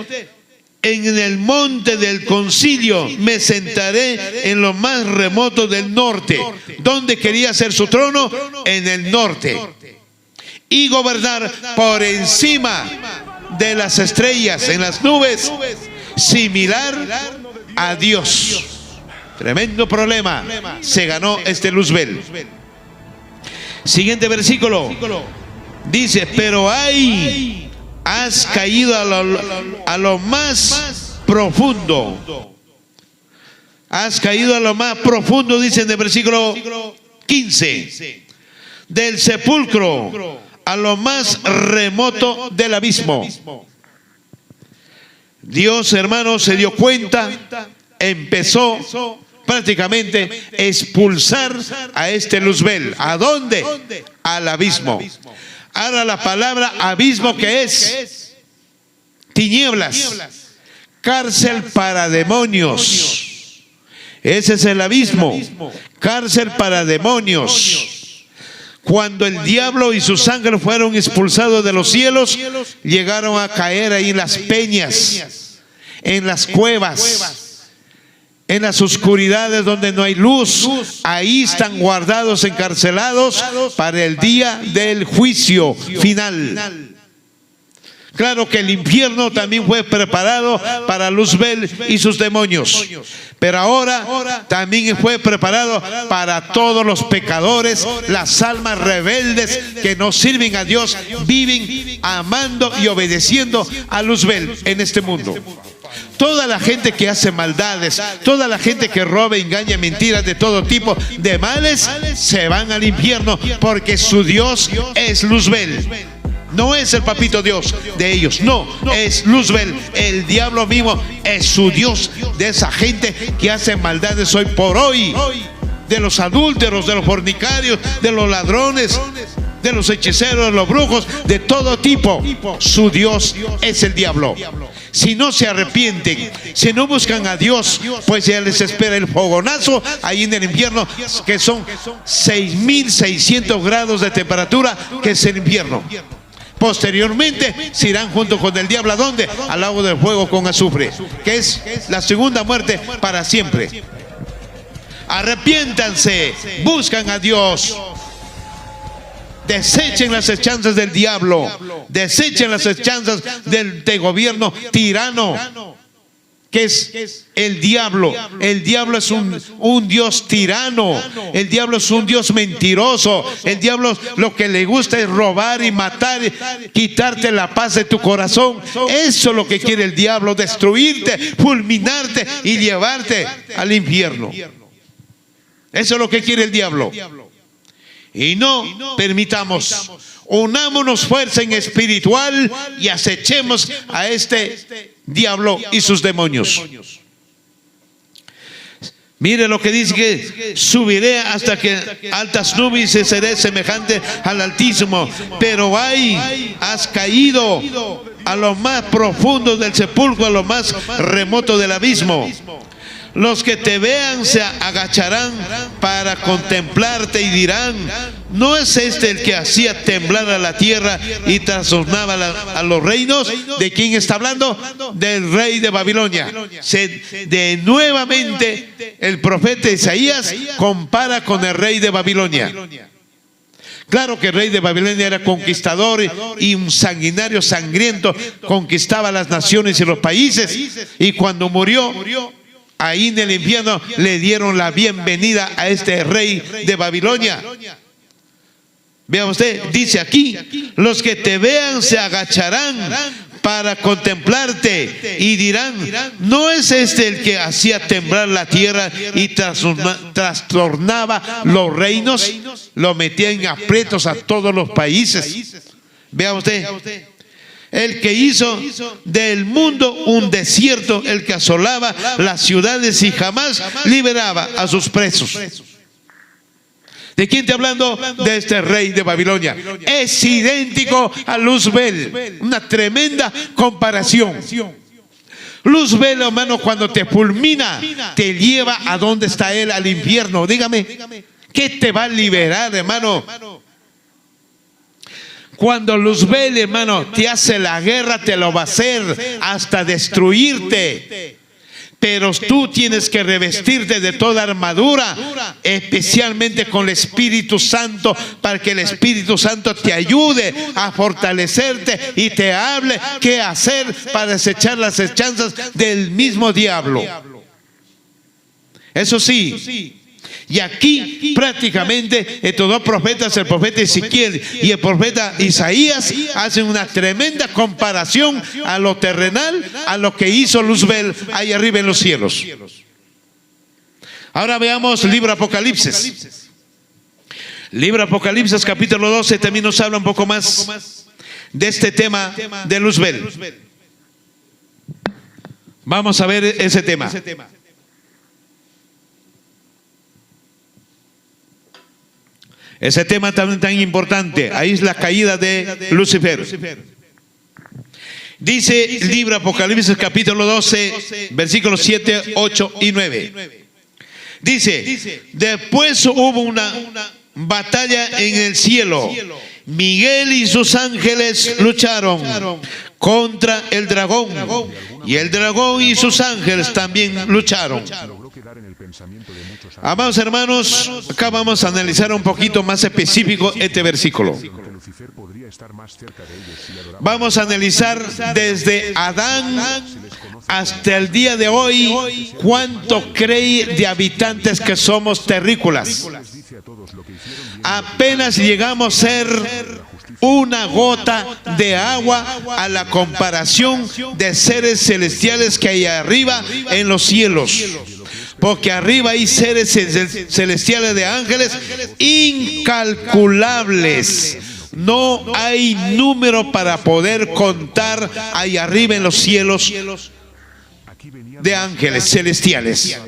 en el monte del concilio me sentaré en lo más remoto del norte. ¿Dónde quería hacer su trono? En el norte. Y gobernar por encima de las estrellas, en las nubes, similar a Dios. Tremendo problema se ganó este Luzbel. Siguiente versículo. Dice, pero ay, has caído a lo más profundo. Has caído a lo más profundo, dice en el versículo 15. Del sepulcro a lo más remoto del abismo. Dios, hermanos, se dio cuenta, empezó prácticamente expulsar a este Luzbel. ¿A dónde? Al abismo. Ahora la palabra abismo, ¿qué es? Tinieblas, cárcel para demonios. Ese es el abismo, cárcel para demonios. Cuando el diablo y sus ángeles fueron expulsados de los cielos, llegaron a caer ahí en las peñas, en las cuevas, en las oscuridades donde no hay luz. Ahí están guardados, encarcelados para el día del juicio final. Claro que el infierno también fue preparado para Luzbel y sus demonios, pero ahora también fue preparado para todos los pecadores, las almas rebeldes que no sirven a Dios, viven amando y obedeciendo a Luzbel en este mundo. Toda la gente que hace maldades, toda la gente que roba, engaña, mentiras de todo tipo de males, se van al infierno porque su Dios es Luzbel. No es el papito Dios de ellos, no, es Luzbel. El diablo mismo es su Dios, de esa gente que hace maldades hoy por hoy, de los adúlteros, de los fornicarios, de los ladrones, de los hechiceros, de los brujos, de todo tipo. Su Dios es el diablo. Si no se arrepienten, si no buscan a Dios, pues ya les espera el fogonazo ahí en el infierno, que son 6.600 grados de temperatura, que es el infierno. Posteriormente se irán junto con el diablo, ¿a dónde? Al lago del fuego con azufre, que es la segunda muerte para siempre. arrepiéntanse, buscan a Dios. Desechen las hechanzas del diablo, desechen las hechanzas de gobierno tirano, que es el diablo. El diablo es un Dios tirano, el diablo es un Dios mentiroso, el diablo lo que le gusta es robar y matar, quitarte la paz de tu corazón. Eso es lo que quiere el diablo, destruirte, fulminarte y llevarte al infierno. Eso es lo que quiere el diablo. Y no permitamos, unámonos fuerza en espiritual y acechemos a este diablo y sus demonios. Mire lo que dice, que subiré hasta que altas nubes y seré semejante al Altísimo. Pero has caído a lo más profundo del sepulcro, a lo más remoto del abismo. Los que te vean se agacharán para contemplarte y dirán: ¿no es este el que hacía temblar a la tierra y trastornaba a los reinos? ¿De quién está hablando? Del rey de Babilonia. Nuevamente el profeta Isaías compara con el rey de Babilonia. Claro que el rey de Babilonia era conquistador y un sanguinario, sangriento, conquistaba las naciones y los países, y cuando murió, ahí en el infierno le dieron la bienvenida a este rey de Babilonia. Vea usted, dice aquí: los que te vean se agacharán para contemplarte y dirán: ¿no es este el que hacía temblar la tierra y trastornaba los reinos? Lo metía en aprietos a todos los países. Vea usted, el que hizo del mundo un desierto, el que asolaba las ciudades y jamás liberaba a sus presos. ¿De quién está hablando? De este rey de Babilonia. Es idéntico a Luzbel. Una tremenda comparación. Luzbel, hermano, cuando te fulmina, te lleva a donde está él, al infierno. Dígame, ¿qué te va a liberar, hermano? Cuando Luzbel, hermano, te hace la guerra, te lo va a hacer hasta destruirte. Pero tú tienes que revestirte de toda armadura, especialmente con el Espíritu Santo, para que el Espíritu Santo te ayude a fortalecerte y te hable qué hacer para desechar las hechanzas del mismo diablo. Eso sí. Y aquí prácticamente estos dos profetas, el profeta Ezequiel y el profeta Isaías, hacen una tremenda comparación a lo terrenal, a lo que hizo Luzbel ahí arriba en los cielos. Ahora veamos el libro Apocalipsis. Libro Apocalipsis capítulo 12 también nos habla un poco más de este tema de Luzbel. Vamos a ver ese tema. Ese tema también tan importante. Ahí es la caída de Lucifer. Dice el libro Apocalipsis capítulo 12, versículos 7, 8 y 9. Dice: después hubo una batalla en el cielo. Miguel y sus ángeles lucharon contra el dragón, y el dragón y sus ángeles también lucharon. Amados hermanos, acá vamos a analizar un poquito más específico este versículo. Vamos a analizar desde Adán hasta el día de hoy cuánto cree de habitantes que somos terrícolas. Apenas llegamos a ser una gota de agua a la comparación de seres celestiales que hay arriba en los cielos. Porque arriba hay seres celestiales de ángeles incalculables. No hay número para poder contar ahí arriba en los cielos de ángeles celestiales.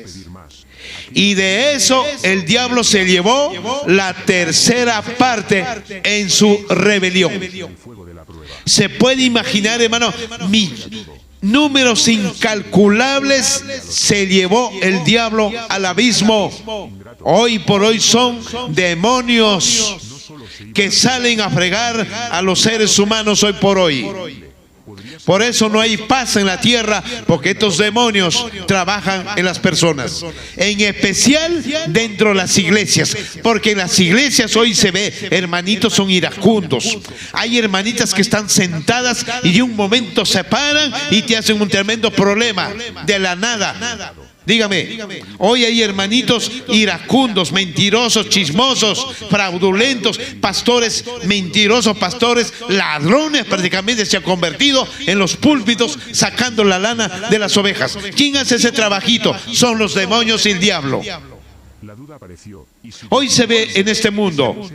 Y de eso el diablo se llevó la tercera parte en su rebelión. Se puede imaginar, hermano, números incalculables se llevó el diablo al abismo. Hoy por hoy son demonios que salen a fregar a los seres humanos hoy por hoy. Por eso no hay paz en la tierra, porque estos demonios trabajan en las personas, en especial dentro de las iglesias, porque en las iglesias hoy se ve, hermanitos son iracundos. Hay hermanitas que están sentadas y de un momento se paran y te hacen un tremendo problema de la nada. Dígame, hoy hay hermanitos iracundos, mentirosos, chismosos, fraudulentos, pastores mentirosos, pastores ladrones, prácticamente se han convertido en los púlpitos sacando la lana de las ovejas. ¿Quién hace ese trabajito? Son los demonios y el diablo. Hoy se ve en este mundo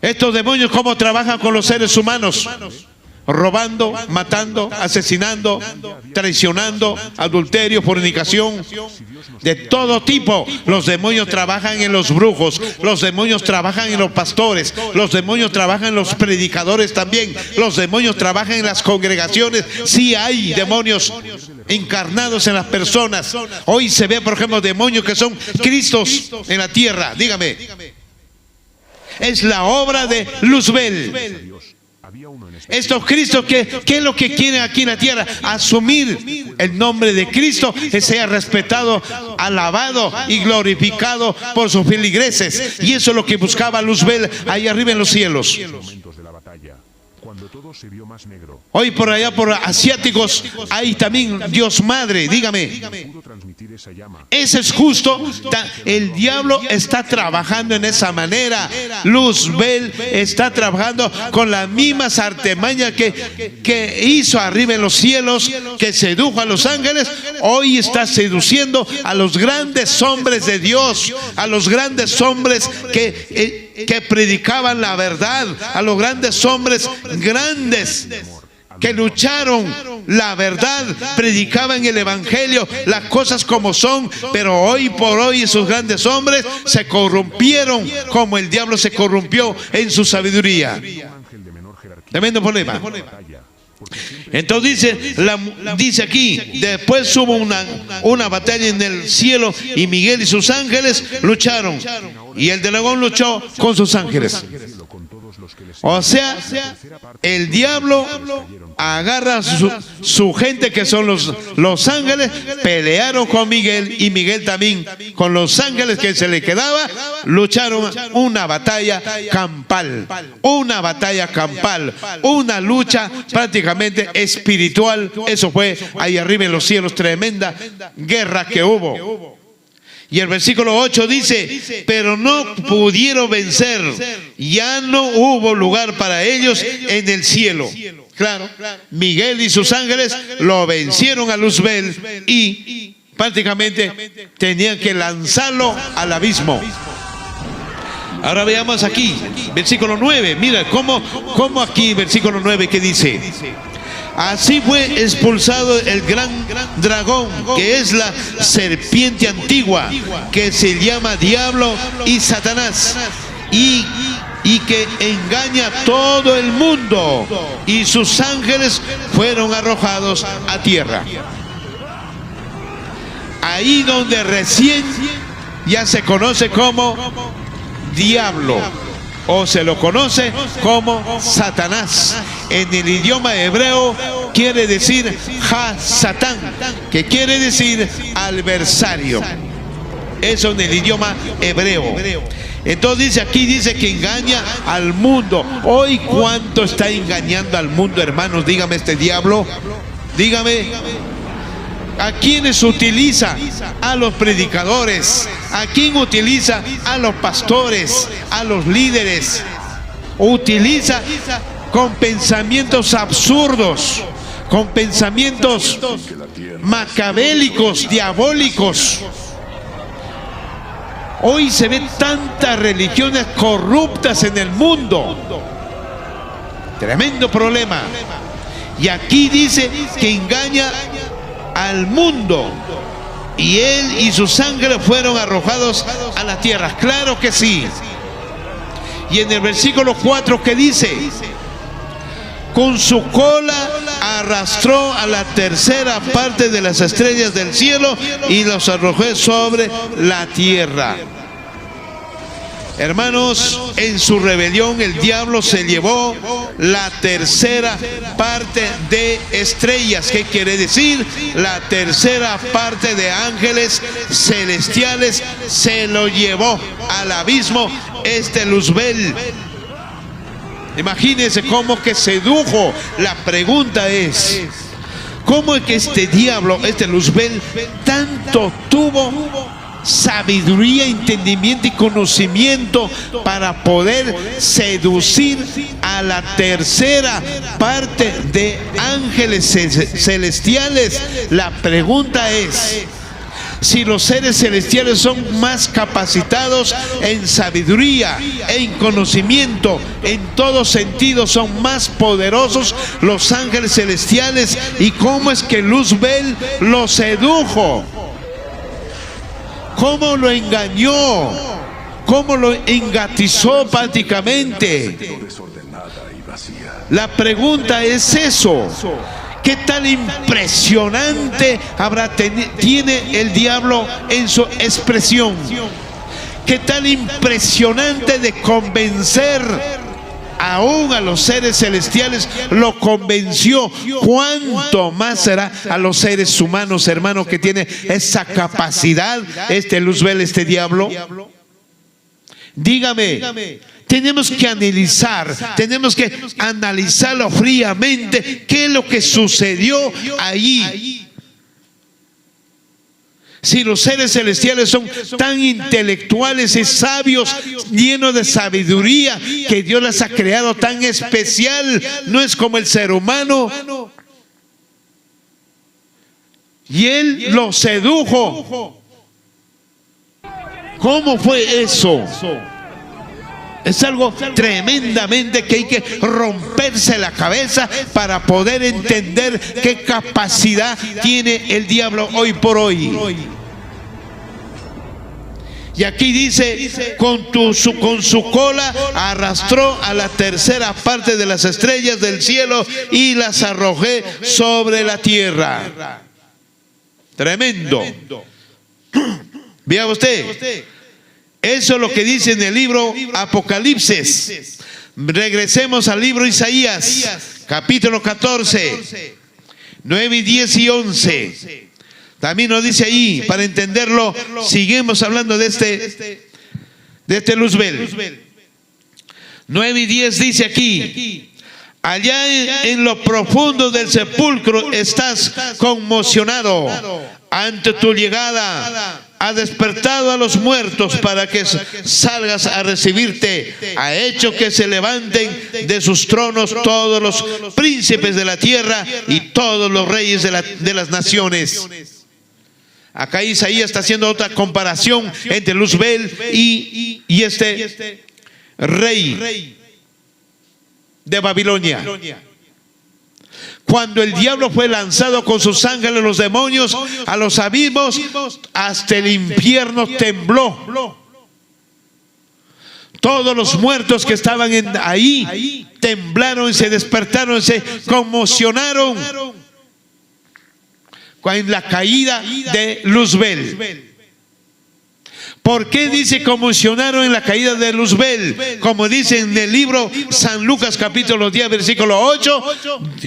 estos demonios cómo trabajan con los seres humanos. Robando, matando, asesinando, traicionando, adulterio, fornicación, de todo tipo. Los demonios trabajan en los brujos, los demonios trabajan en los pastores, los demonios trabajan en los predicadores también, los demonios trabajan en las congregaciones. Sí hay demonios encarnados en las personas. Hoy se ve, por ejemplo, demonios que son Cristos en la tierra. Dígame, es la obra de Luzbel. Estos Cristos, ¿qué es lo que quieren aquí en la tierra? Asumir el nombre de Cristo, que sea respetado, alabado y glorificado por sus feligreses. Y eso es lo que buscaba Luzbel ahí arriba en los cielos. Hoy por allá, por asiáticos, hay también Dios Madre. Dígame, ese es justo. El diablo está trabajando en esa manera. Luzbel está trabajando con las mismas artimañas que hizo arriba en los cielos, que sedujo a los ángeles. Hoy está seduciendo a los grandes hombres de Dios, a los grandes hombres que predicaban la verdad, a los grandes hombres grandes que lucharon la verdad, predicaban el evangelio, las cosas como son. Pero hoy por hoy esos grandes hombres se corrompieron como el diablo se corrompió en su sabiduría. Tremendo problema. Entonces dice aquí, después hubo una batalla en el cielo y Miguel y sus ángeles lucharon, y el dragón luchó con sus ángeles. O sea, el diablo agarra su gente, que son los ángeles, pelearon con Miguel, y Miguel también con los ángeles que se le quedaba, lucharon una batalla campal, una lucha prácticamente espiritual. Eso fue ahí arriba en los cielos, tremenda guerra que hubo. Y el versículo 8 dice, pero no pudieron vencer, ya no hubo lugar para ellos en el cielo. Claro, Miguel y sus ángeles lo vencieron a Luzbel y prácticamente tenían que lanzarlo al abismo. Ahora veamos aquí, versículo 9, mira cómo aquí, versículo 9, ¿qué dice? Así fue expulsado el gran dragón, que es la serpiente antigua, que se llama Diablo y Satanás, y que engaña a todo el mundo, y sus ángeles fueron arrojados a tierra. Ahí donde recién ya se conoce como diablo, o se lo conoce como Satanás. En el idioma hebreo quiere decir Ha-Satán, que quiere decir adversario. Eso en el idioma hebreo. Entonces aquí dice que engaña al mundo. Hoy, ¿cuánto está engañando al mundo, hermanos? Dígame, este diablo. Dígame. ¿A quiénes utiliza? A los predicadores. ¿A quién utiliza? A los pastores, a los líderes. Utiliza con pensamientos absurdos, con pensamientos macabélicos, diabólicos. Hoy se ven tantas religiones corruptas en el mundo. Tremendo problema. Y aquí dice que engaña al mundo, y él y sus ángeles fueron arrojados a la tierra. Claro que sí. Y en el versículo 4, ¿qué dice? Con su cola arrastró a la tercera parte de las estrellas del cielo y los arrojó sobre la tierra. Hermanos, en su rebelión el diablo se llevó la tercera parte de estrellas. ¿Qué quiere decir? La tercera parte de ángeles celestiales se lo llevó al abismo Luzbel. Imagínense cómo que sedujo. La pregunta es, ¿cómo es que este diablo, Luzbel, tanto tuvo sabiduría, entendimiento y conocimiento para poder seducir a la tercera parte de ángeles celestiales? La pregunta es, si los seres celestiales son más capacitados en sabiduría, en conocimiento, en todo sentido, son más poderosos los ángeles celestiales, ¿y cómo es que Luzbel lo sedujo? ¿Cómo lo engañó? ¿Cómo lo engatizó prácticamente? La pregunta es eso. ¿Qué tan impresionante tiene el diablo en su expresión? ¿Qué tan impresionante de convencer aún a los seres celestiales lo convenció? ¿Cuánto más será a los seres humanos, hermano, que tiene esa capacidad Luzbel, diablo? Dígame, tenemos que analizarlo fríamente. ¿Qué es lo que sucedió allí? Si los seres celestiales son tan intelectuales y sabios, llenos de sabiduría, que Dios las ha creado tan especial, no es como el ser humano. Y él lo sedujo. ¿Cómo fue eso? Es algo tremendamente que hay que romperse la cabeza para poder entender qué capacidad tiene el diablo hoy por hoy. Y aquí dice, con su cola arrastró a la tercera parte de las estrellas del cielo y las arrojé sobre la tierra. Tremendo. Vea usted. Eso es lo que dice en el libro Apocalipsis. Regresemos al libro Isaías, capítulo 14, 9, 10 y 11. También nos dice ahí, para entenderlo, seguimos hablando de este Luzbel. 9 y 10 dice aquí: allá en lo profundo del sepulcro estás conmocionado. Ante tu llegada ha despertado a los muertos para que salgas a recibirte. Ha hecho que se levanten de sus tronos todos los príncipes de la tierra y todos los reyes de las naciones. Acá Isaías está haciendo otra comparación entre Luzbel y este rey de Babilonia. Cuando el diablo fue lanzado con sus ángeles, los demonios, a los abismos, hasta el infierno tembló. Todos los muertos que estaban ahí temblaron, se despertaron, se conmocionaron con la caída de Luzbel. ¿Por qué dice conmocionaron en la caída de Luzbel? Como dice en el libro San Lucas capítulo 10 versículo 8,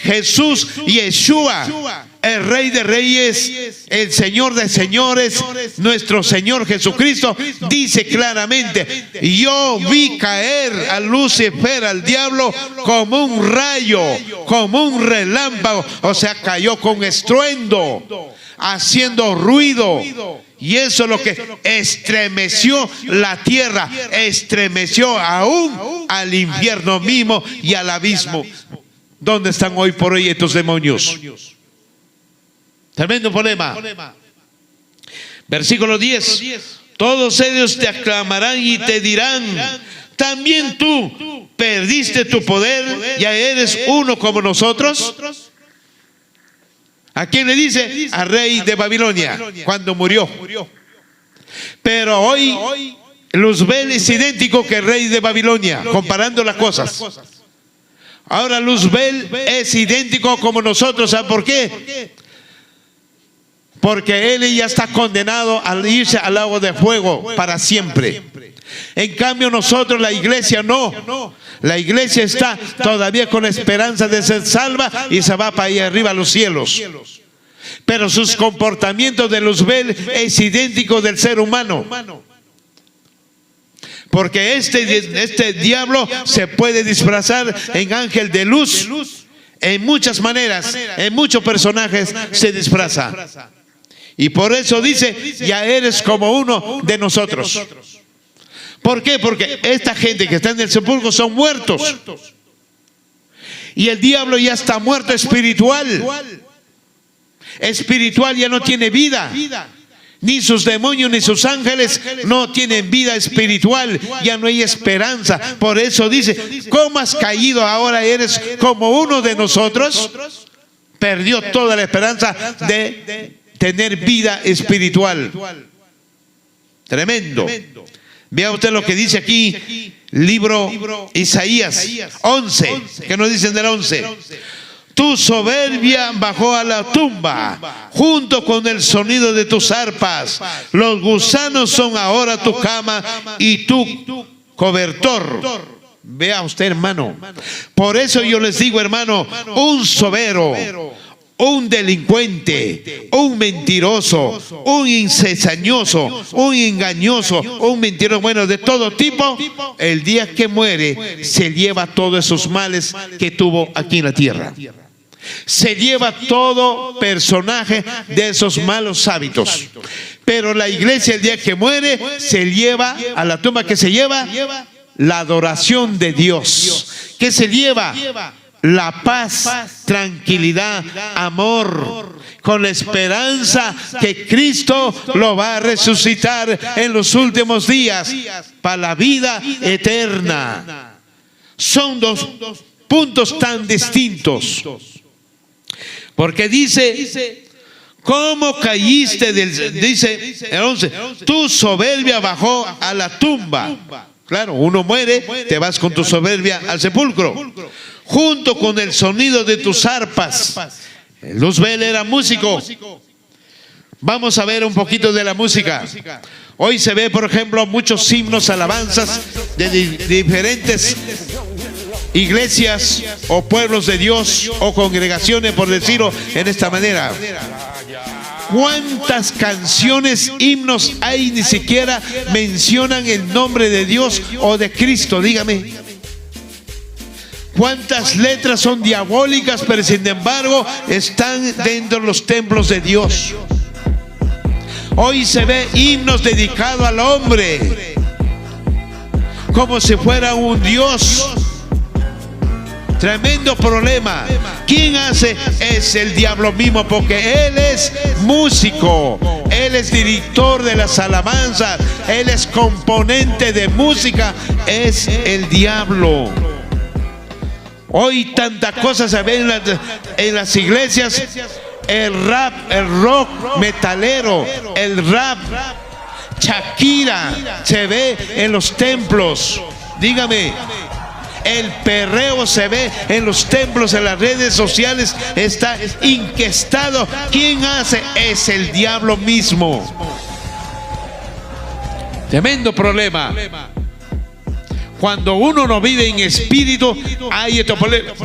Jesús, Yeshua, el Rey de Reyes, el Señor de Señores, nuestro Señor Jesucristo, dice claramente: yo vi caer a Lucifer, al diablo, como un rayo, como un relámpago. O sea, cayó con estruendo, haciendo ruido. Y eso es lo que estremeció la tierra, estremeció aún al infierno mismo y al abismo. ¿Dónde están hoy por hoy estos demonios? Tremendo problema. Versículo 10. Todos ellos te aclamarán y te dirán: también tú perdiste tu poder, ya eres uno como nosotros. ¿A quién le dice? Al rey de Babilonia, cuando murió. Pero hoy Luzbel es idéntico que el rey de Babilonia, comparando las cosas. Ahora Luzbel es idéntico como nosotros. ¿Saben por qué? Porque él ya está condenado a irse al lago de fuego para siempre. En cambio nosotros, la iglesia, no. La iglesia está todavía con la esperanza de ser salva y se va para allá arriba a los cielos. Pero sus comportamientos de Luzbel es idéntico del ser humano. Porque este diablo se puede disfrazar en ángel de luz en muchas maneras, en muchos personajes se disfraza. Y por eso dice, ya eres como uno de nosotros. ¿Por qué? Porque esta gente que está en el sepulcro son muertos. Y el diablo ya está muerto espiritual. Espiritual, ya no tiene vida. Ni sus demonios ni sus ángeles no tienen vida espiritual. Ya no hay esperanza. Por eso dice, ¿cómo has caído ahora? Eres como uno de nosotros. Perdió toda la esperanza de tener vida espiritual. Tremendo. Vea usted lo que dice aquí, libro Isaías 11, que nos dicen del 11. Tu soberbia bajó a la tumba, junto con el sonido de tus arpas. Los gusanos son ahora tu cama y tu cobertor. Vea usted, hermano. Por eso yo les digo, hermano, un sobero, un delincuente, un mentiroso, un incesañoso, un engañoso, un mentiroso, bueno, de todo tipo, el día que muere se lleva todos esos males que tuvo aquí en la tierra. Se lleva todo personaje de esos malos hábitos. Pero la iglesia, el día que muere, se lleva a la tumba, que se lleva la adoración de Dios, que se lleva la paz, tranquilidad, amor, con la esperanza que Cristo lo va a resucitar en los últimos días para la vida eterna. Son dos puntos tan distintos. Porque dice, ¿cómo caíste dice el 11, tu soberbia bajó a la tumba? Claro, uno muere, te vas con tu soberbia al sepulcro, junto con el sonido de tus arpas. Luzbel era músico. Vamos a ver un poquito de la música. Hoy se ve, por ejemplo, muchos himnos, alabanzas de diferentes iglesias o pueblos de Dios o congregaciones, por decirlo en esta manera. ¿Cuántas canciones, himnos hay ni siquiera mencionan el nombre de Dios o de Cristo? Dígame. ¿Cuántas letras son diabólicas, pero sin embargo están dentro de los templos de Dios? Hoy se ve himnos dedicados al hombre como si fuera un Dios. Tremendo problema. ¿Quién hace? Es el diablo mismo, porque él es músico, él es director de las alabanzas, él es componente de música, es el diablo. Hoy tantas cosas se ven en las iglesias. El rap, el rock metalero, el rap, Shakira se ve en los templos. Dígame. El perreo se ve en los templos, en las redes sociales, está inquestado. ¿Quién hace? Es el diablo mismo. Tremendo problema. Cuando uno no vive en espíritu, hay estos problemas.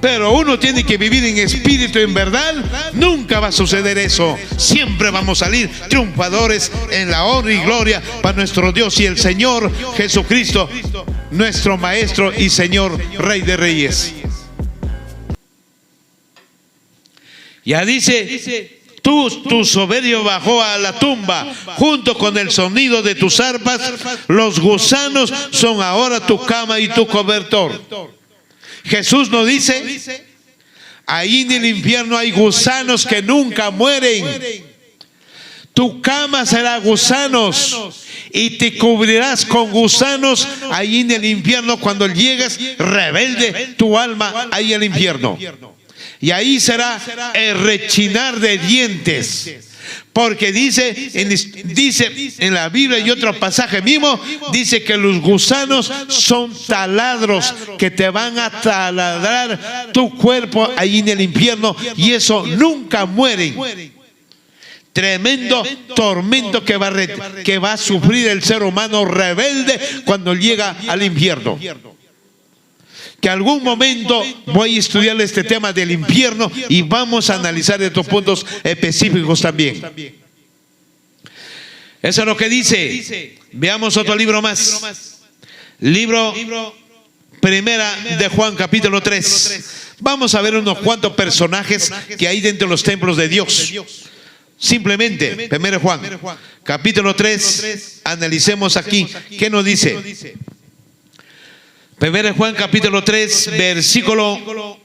Pero uno tiene que vivir en espíritu, en verdad. Nunca va a suceder eso. Siempre vamos a salir triunfadores en la honra y gloria para nuestro Dios y el Señor Jesucristo, nuestro Maestro y Señor, Rey de Reyes. Ya dice, tu soberbio bajó a la tumba, junto con el sonido de tus arpas. Los gusanos son ahora tu cama y tu cobertor. Jesús nos dice, ahí en el infierno hay gusanos que nunca mueren. Tu cama será gusanos y te cubrirás con gusanos ahí en el infierno cuando llegues rebelde tu alma ahí al infierno. Y ahí será el rechinar de dientes. Porque dice en la Biblia y otro pasaje mismo, dice que los gusanos son taladros que te van a taladrar tu cuerpo ahí en el infierno, y eso nunca mueren. Tremendo tormento que va a sufrir el ser humano rebelde cuando llega al infierno. Que algún momento voy a estudiar este tema del infierno y vamos a analizar estos puntos específicos también. Eso es lo que dice. Veamos otro libro más. Libro Primera de Juan, capítulo 3. Vamos a ver unos cuantos personajes que hay dentro de los templos de Dios. Simplemente, 1 Juan, capítulo 3, analicemos aquí. ¿Qué nos dice? 1 Juan, capítulo 3, versículo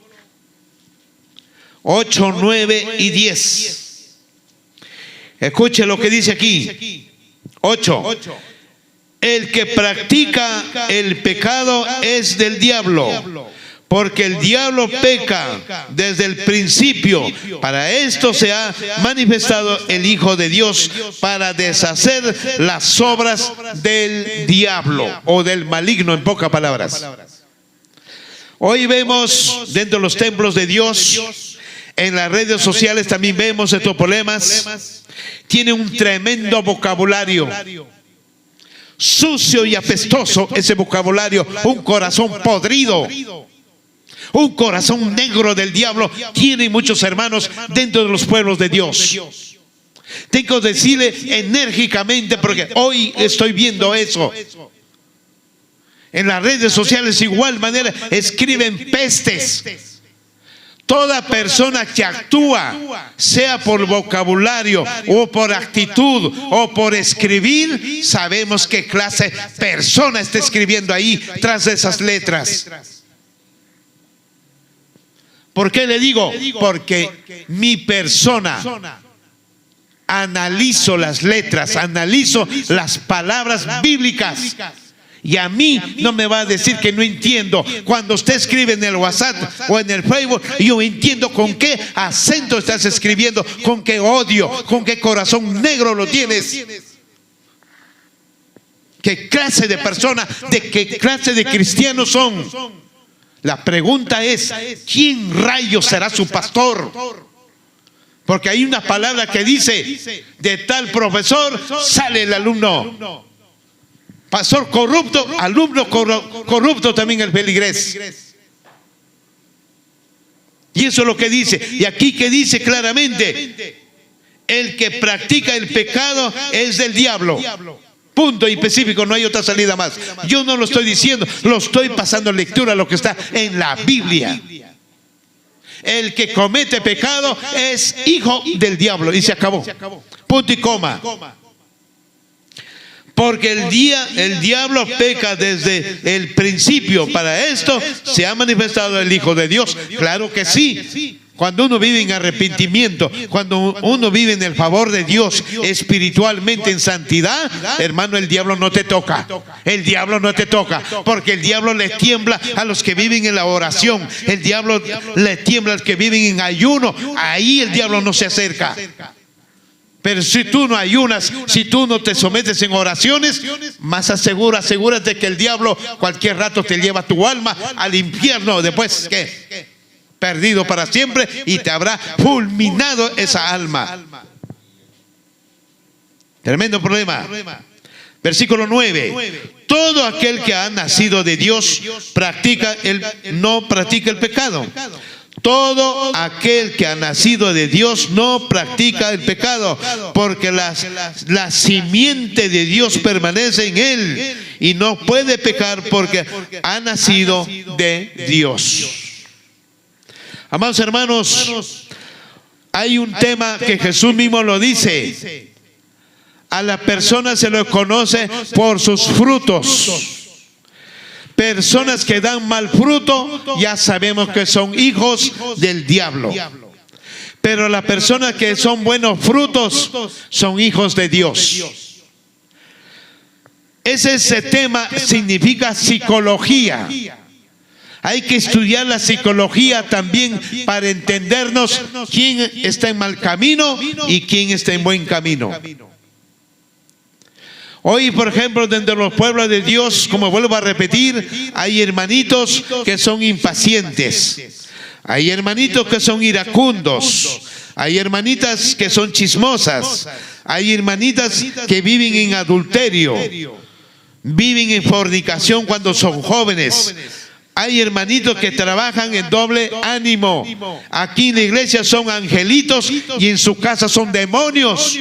8, 9 y 10. Escuche lo que dice aquí. 8. El que practica el pecado es del diablo, porque el diablo peca desde el principio. Para esto se ha manifestado el Hijo de Dios, para deshacer las obras del diablo o del maligno, en pocas palabras. Hoy vemos dentro de los templos de Dios, en las redes sociales también vemos estos problemas. Tiene un tremendo vocabulario. Sucio y apestoso ese vocabulario. Un corazón podrido. Un corazón negro del diablo tienen muchos hermanos dentro de los pueblos de Dios. Tengo que decirle enérgicamente, porque hoy estoy viendo eso. En las redes sociales de igual manera escriben pestes. Toda persona que actúa, sea por vocabulario o por actitud o por escribir, sabemos qué clase de persona está escribiendo ahí tras de esas letras. ¿Por qué le digo? Porque mi persona, analizo las letras, analizo las palabras bíblicas. Y a mí no me va a decir que no entiendo. Cuando usted escribe en el WhatsApp o en el Facebook, yo entiendo con qué acento estás escribiendo, con qué odio, con qué corazón negro lo tienes. ¿Qué clase de persona, de qué clase de cristianos son? La pregunta es, ¿quién rayos será su pastor? Porque hay una palabra que dice, de tal profesor sale el alumno. Pastor corrupto, alumno corrupto también el feligrés. Y eso es lo que dice. Y aquí que dice claramente, el que practica el pecado es del diablo. Punto específico, no hay otra salida más. Yo no lo estoy diciendo, lo estoy pasando lectura a lo que está en la Biblia. El que comete pecado es hijo del diablo. Y se acabó. Punto y coma. Porque el diablo peca desde el principio. Para esto se ha manifestado el Hijo de Dios. Claro que sí. Cuando uno vive en arrepentimiento, cuando uno vive en el favor de Dios, espiritualmente en santidad, hermano, el diablo no te toca. El diablo no te toca. Porque el diablo le tiembla a los que viven en la oración. El diablo le tiembla a los que viven en ayuno. Ahí el diablo no se acerca. Pero si tú no ayunas, si tú no te sometes en oraciones, más asegúrate que el diablo cualquier rato te lleva tu alma al infierno. Después, ¿qué? Perdido para siempre, y te habrá fulminado esa alma. Tremendo problema. Versículo 9. Todo aquel que ha nacido de Dios no practica el pecado. Todo aquel que ha nacido de Dios no practica el pecado, porque la simiente de Dios permanece en él y no puede pecar porque ha nacido de Dios. Amados hermanos, hay un tema que Jesús mismo lo dice. A la persona se lo conoce por sus frutos. Personas que dan mal fruto, ya sabemos que son hijos del diablo. Pero las personas que son buenos frutos son hijos de Dios. Ese tema significa psicología. Hay que estudiar la psicología también para entendernos quién está en mal camino y quién está en buen camino. Hoy, por ejemplo, dentro de los pueblos de Dios, como vuelvo a repetir, hay hermanitos que son impacientes. Hay hermanitos que son iracundos. Hay hermanitas que son chismosas. Hay hermanitas que viven en adulterio. Viven en fornicación cuando son jóvenes. Hay hermanitos que trabajan en doble ánimo. Aquí en la iglesia son angelitos y en su casa son demonios.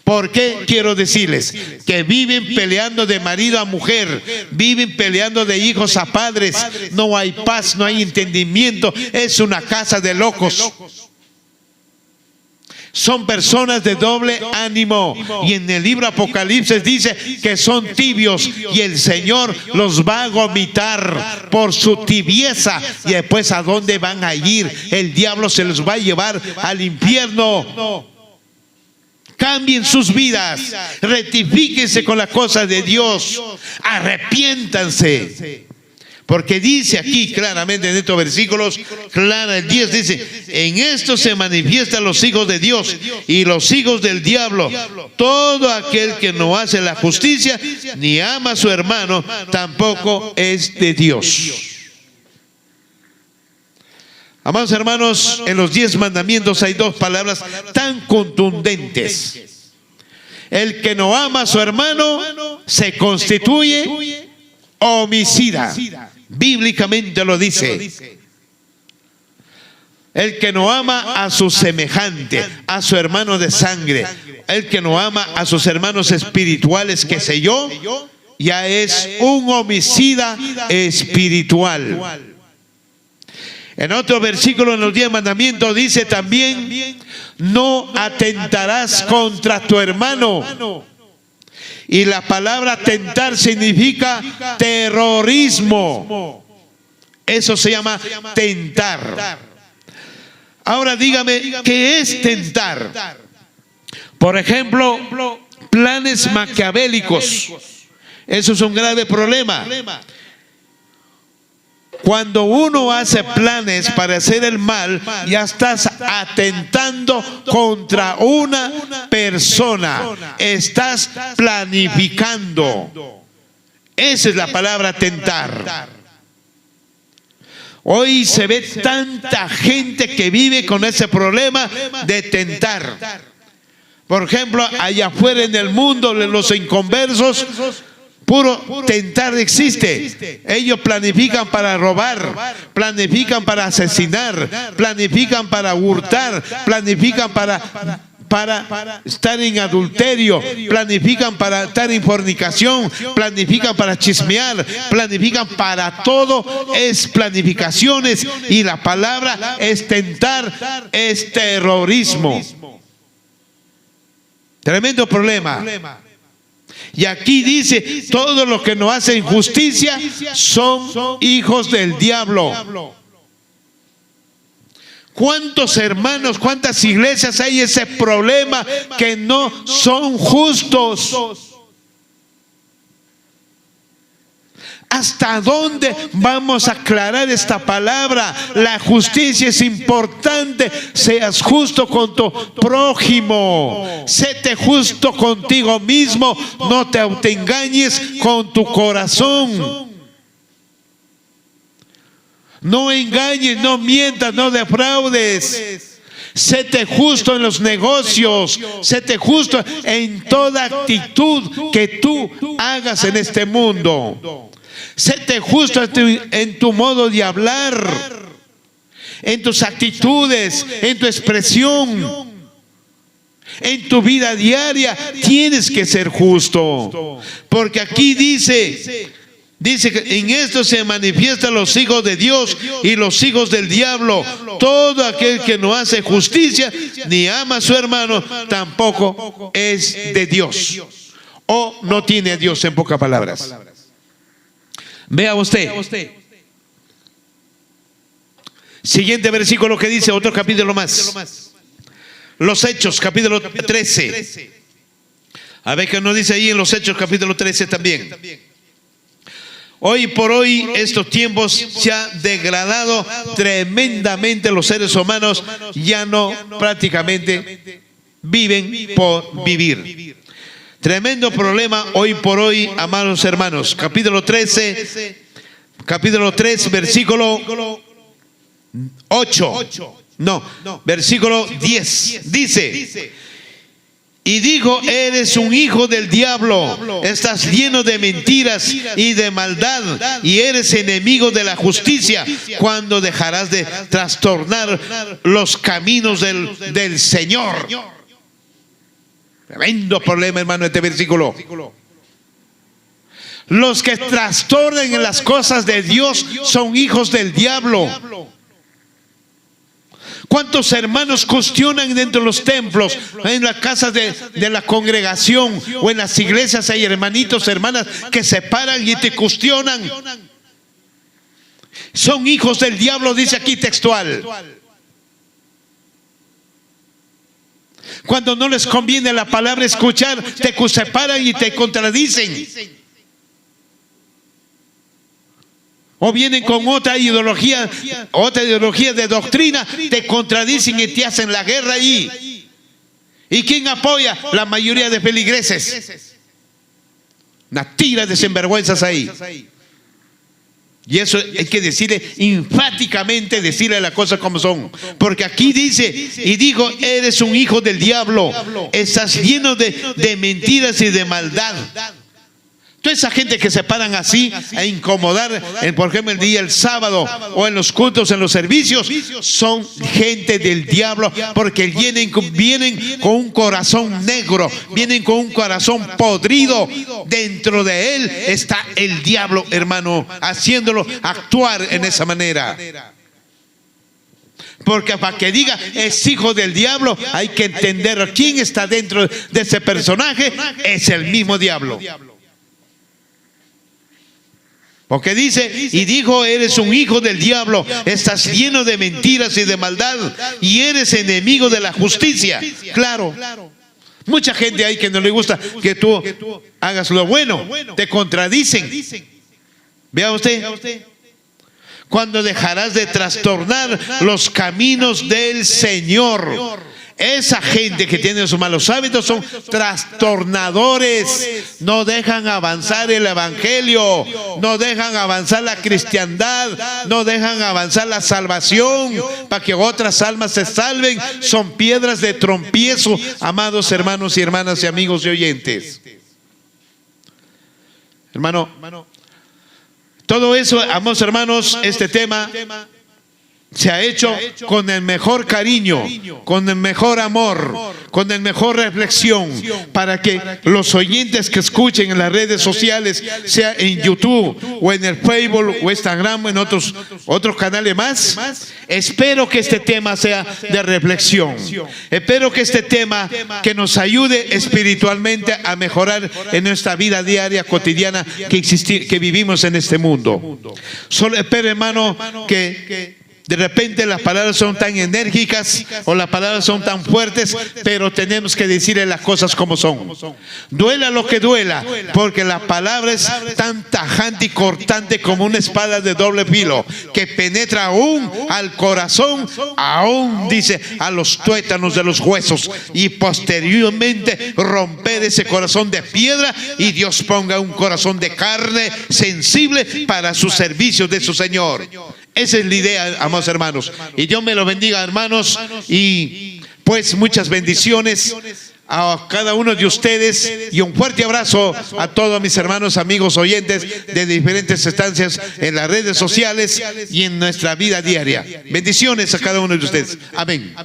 ¿Por qué? Quiero decirles que viven peleando de marido a mujer, viven peleando de hijos a padres. No hay paz, no hay entendimiento. Es una casa de locos. Son personas de doble ánimo. Y en el libro Apocalipsis dice que son tibios y el Señor los va a vomitar por su tibieza. Y después, ¿a dónde van a ir? El diablo se los va a llevar al infierno. Cambien sus vidas, rectifíquense con las cosas de Dios, arrepiéntanse. Porque dice aquí claramente en estos versículos, clara el 10 dice: en esto se manifiestan los hijos de Dios y los hijos del diablo. Todo aquel que no hace la justicia ni ama a su hermano, tampoco es de Dios. Amados hermanos, en los 10 mandamientos hay 2 palabras tan contundentes. El que no ama a su hermano se constituye homicida. Bíblicamente lo dice. El que no ama a su semejante, a su hermano de sangre, el que no ama a sus hermanos espirituales, qué sé yo, ya es un homicida espiritual. En otro versículo, en los 10 mandamientos, dice también: no atentarás contra tu hermano. Y la palabra atentar significa terrorismo. Eso se llama tentar. Ahora dígame, ¿qué es tentar? Por ejemplo, planes maquiavélicos. Eso es un grave problema. Cuando uno hace planes para hacer el mal, ya estás atentando contra una persona. Estás planificando. Esa es la palabra tentar. Hoy se ve tanta gente que vive con ese problema de tentar. Por ejemplo, allá afuera en el mundo, los inconversos, puro tentar existe. Ellos planifican para robar, planifican para asesinar, planifican para hurtar, planifican para estar en adulterio, planifican para estar en fornicación, planifican para chismear, planifican para todo. Es planificaciones, y la palabra es tentar, es terrorismo. Tremendo problema. Y aquí dice: todos los que no hacen justicia son hijos del diablo. ¿Cuántos hermanos, cuántas iglesias hay ese problema que no son justos? ¿Hasta dónde vamos a aclarar esta palabra? La justicia es importante. Seas justo con tu prójimo. Séte justo contigo mismo. No te autoengañes con tu corazón. No engañes, no mientas, no defraudes. Séte justo en los negocios. Séte justo en toda actitud que tú hagas en este mundo. Séte justo en tu modo de hablar, en tus actitudes, en tu expresión, en tu vida diaria. Tienes que ser justo, porque aquí dice que en esto se manifiestan los hijos de Dios y los hijos del diablo. Todo aquel que no hace justicia ni ama a su hermano, tampoco es de Dios, o no tiene a Dios, en pocas palabras. Vea usted. Siguiente versículo que dice, otro capítulo más. Los Hechos, capítulo 13. A ver qué nos dice ahí en los Hechos, capítulo 13 también. Hoy por hoy, estos tiempos se ha degradado tremendamente. Los seres humanos ya no prácticamente viven por vivir. Tremendo problema hoy por hoy, amados hermanos. Capítulo 13, versículo 8. No, versículo 10 dice: y dijo, eres un hijo del diablo, estás lleno de mentiras y de maldad, y eres enemigo de la justicia. ¿Cuándo dejarás de trastornar los caminos del Señor? Tremendo problema, hermano, este versículo. Los que trastornan en las cosas de Dios son hijos del diablo. ¿Cuántos hermanos cuestionan dentro de los templos, en las casas de la congregación o en las iglesias? Hay hermanitos, hermanas que se paran y te cuestionan. Son hijos del diablo, dice aquí textual. Cuando no les conviene la palabra escuchar, te separan y te contradicen. O vienen con otra ideología de doctrina, te contradicen y te hacen la guerra ahí. ¿Y quién apoya? La mayoría de feligreses. Una tira de sinvergüenzas ahí. Y eso hay que decirle enfáticamente, decirle las cosas como son. Porque aquí dice, y digo, eres un hijo del diablo, estás lleno de mentiras y de maldad. Toda esa gente que se paran así a incomodar, por ejemplo, el sábado o en los cultos, en los servicios, son gente del diablo, porque vienen con un corazón negro, vienen con un corazón podrido. Dentro de él está el diablo, hermano, haciéndolo actuar en esa manera. Porque para que diga es hijo del diablo, hay que entender quién está dentro de ese personaje. Es el mismo diablo. Porque dice, y dijo, eres un hijo del diablo, estás lleno de mentiras y de maldad, y eres enemigo de la justicia. Claro, mucha gente hay que no le gusta que tú hagas lo bueno, te contradicen. Vea usted, cuando dejarás de trastornar los caminos del Señor. Esa gente que tiene sus malos hábitos son trastornadores. No dejan avanzar el evangelio, no dejan avanzar la cristiandad, no dejan avanzar la salvación para que otras almas se salven. Son piedras de tropiezo, amados hermanos y hermanas y amigos y oyentes. Hermano, todo eso, amados hermanos, este tema se ha hecho con el mejor cariño, con el mejor amor, con el mejor reflexión, para que los oyentes que escuchen en las redes sociales, sea en YouTube o en el Facebook o Instagram o en otros canales más, espero que este tema sea de reflexión. Espero que este tema que nos ayude espiritualmente a mejorar en nuestra vida diaria, cotidiana que vivimos en este mundo. Solo espero, hermano, que de repente las palabras son tan enérgicas o las palabras son tan fuertes, pero tenemos que decirle las cosas como son. Duela lo que duela, porque la palabra es tan tajante y cortante como una espada de doble filo, que penetra aún al corazón, aún dice a los tuétanos de los huesos, y posteriormente romper ese corazón de piedra y Dios ponga un corazón de carne sensible para su servicio de su Señor. Esa es la idea, amados hermanos. Y Dios me lo bendiga, hermanos. Y pues muchas bendiciones a cada uno de ustedes. Y un fuerte abrazo a todos mis hermanos, amigos, oyentes de diferentes estancias en las redes sociales y en nuestra vida diaria. Bendiciones a cada uno de ustedes. Amén.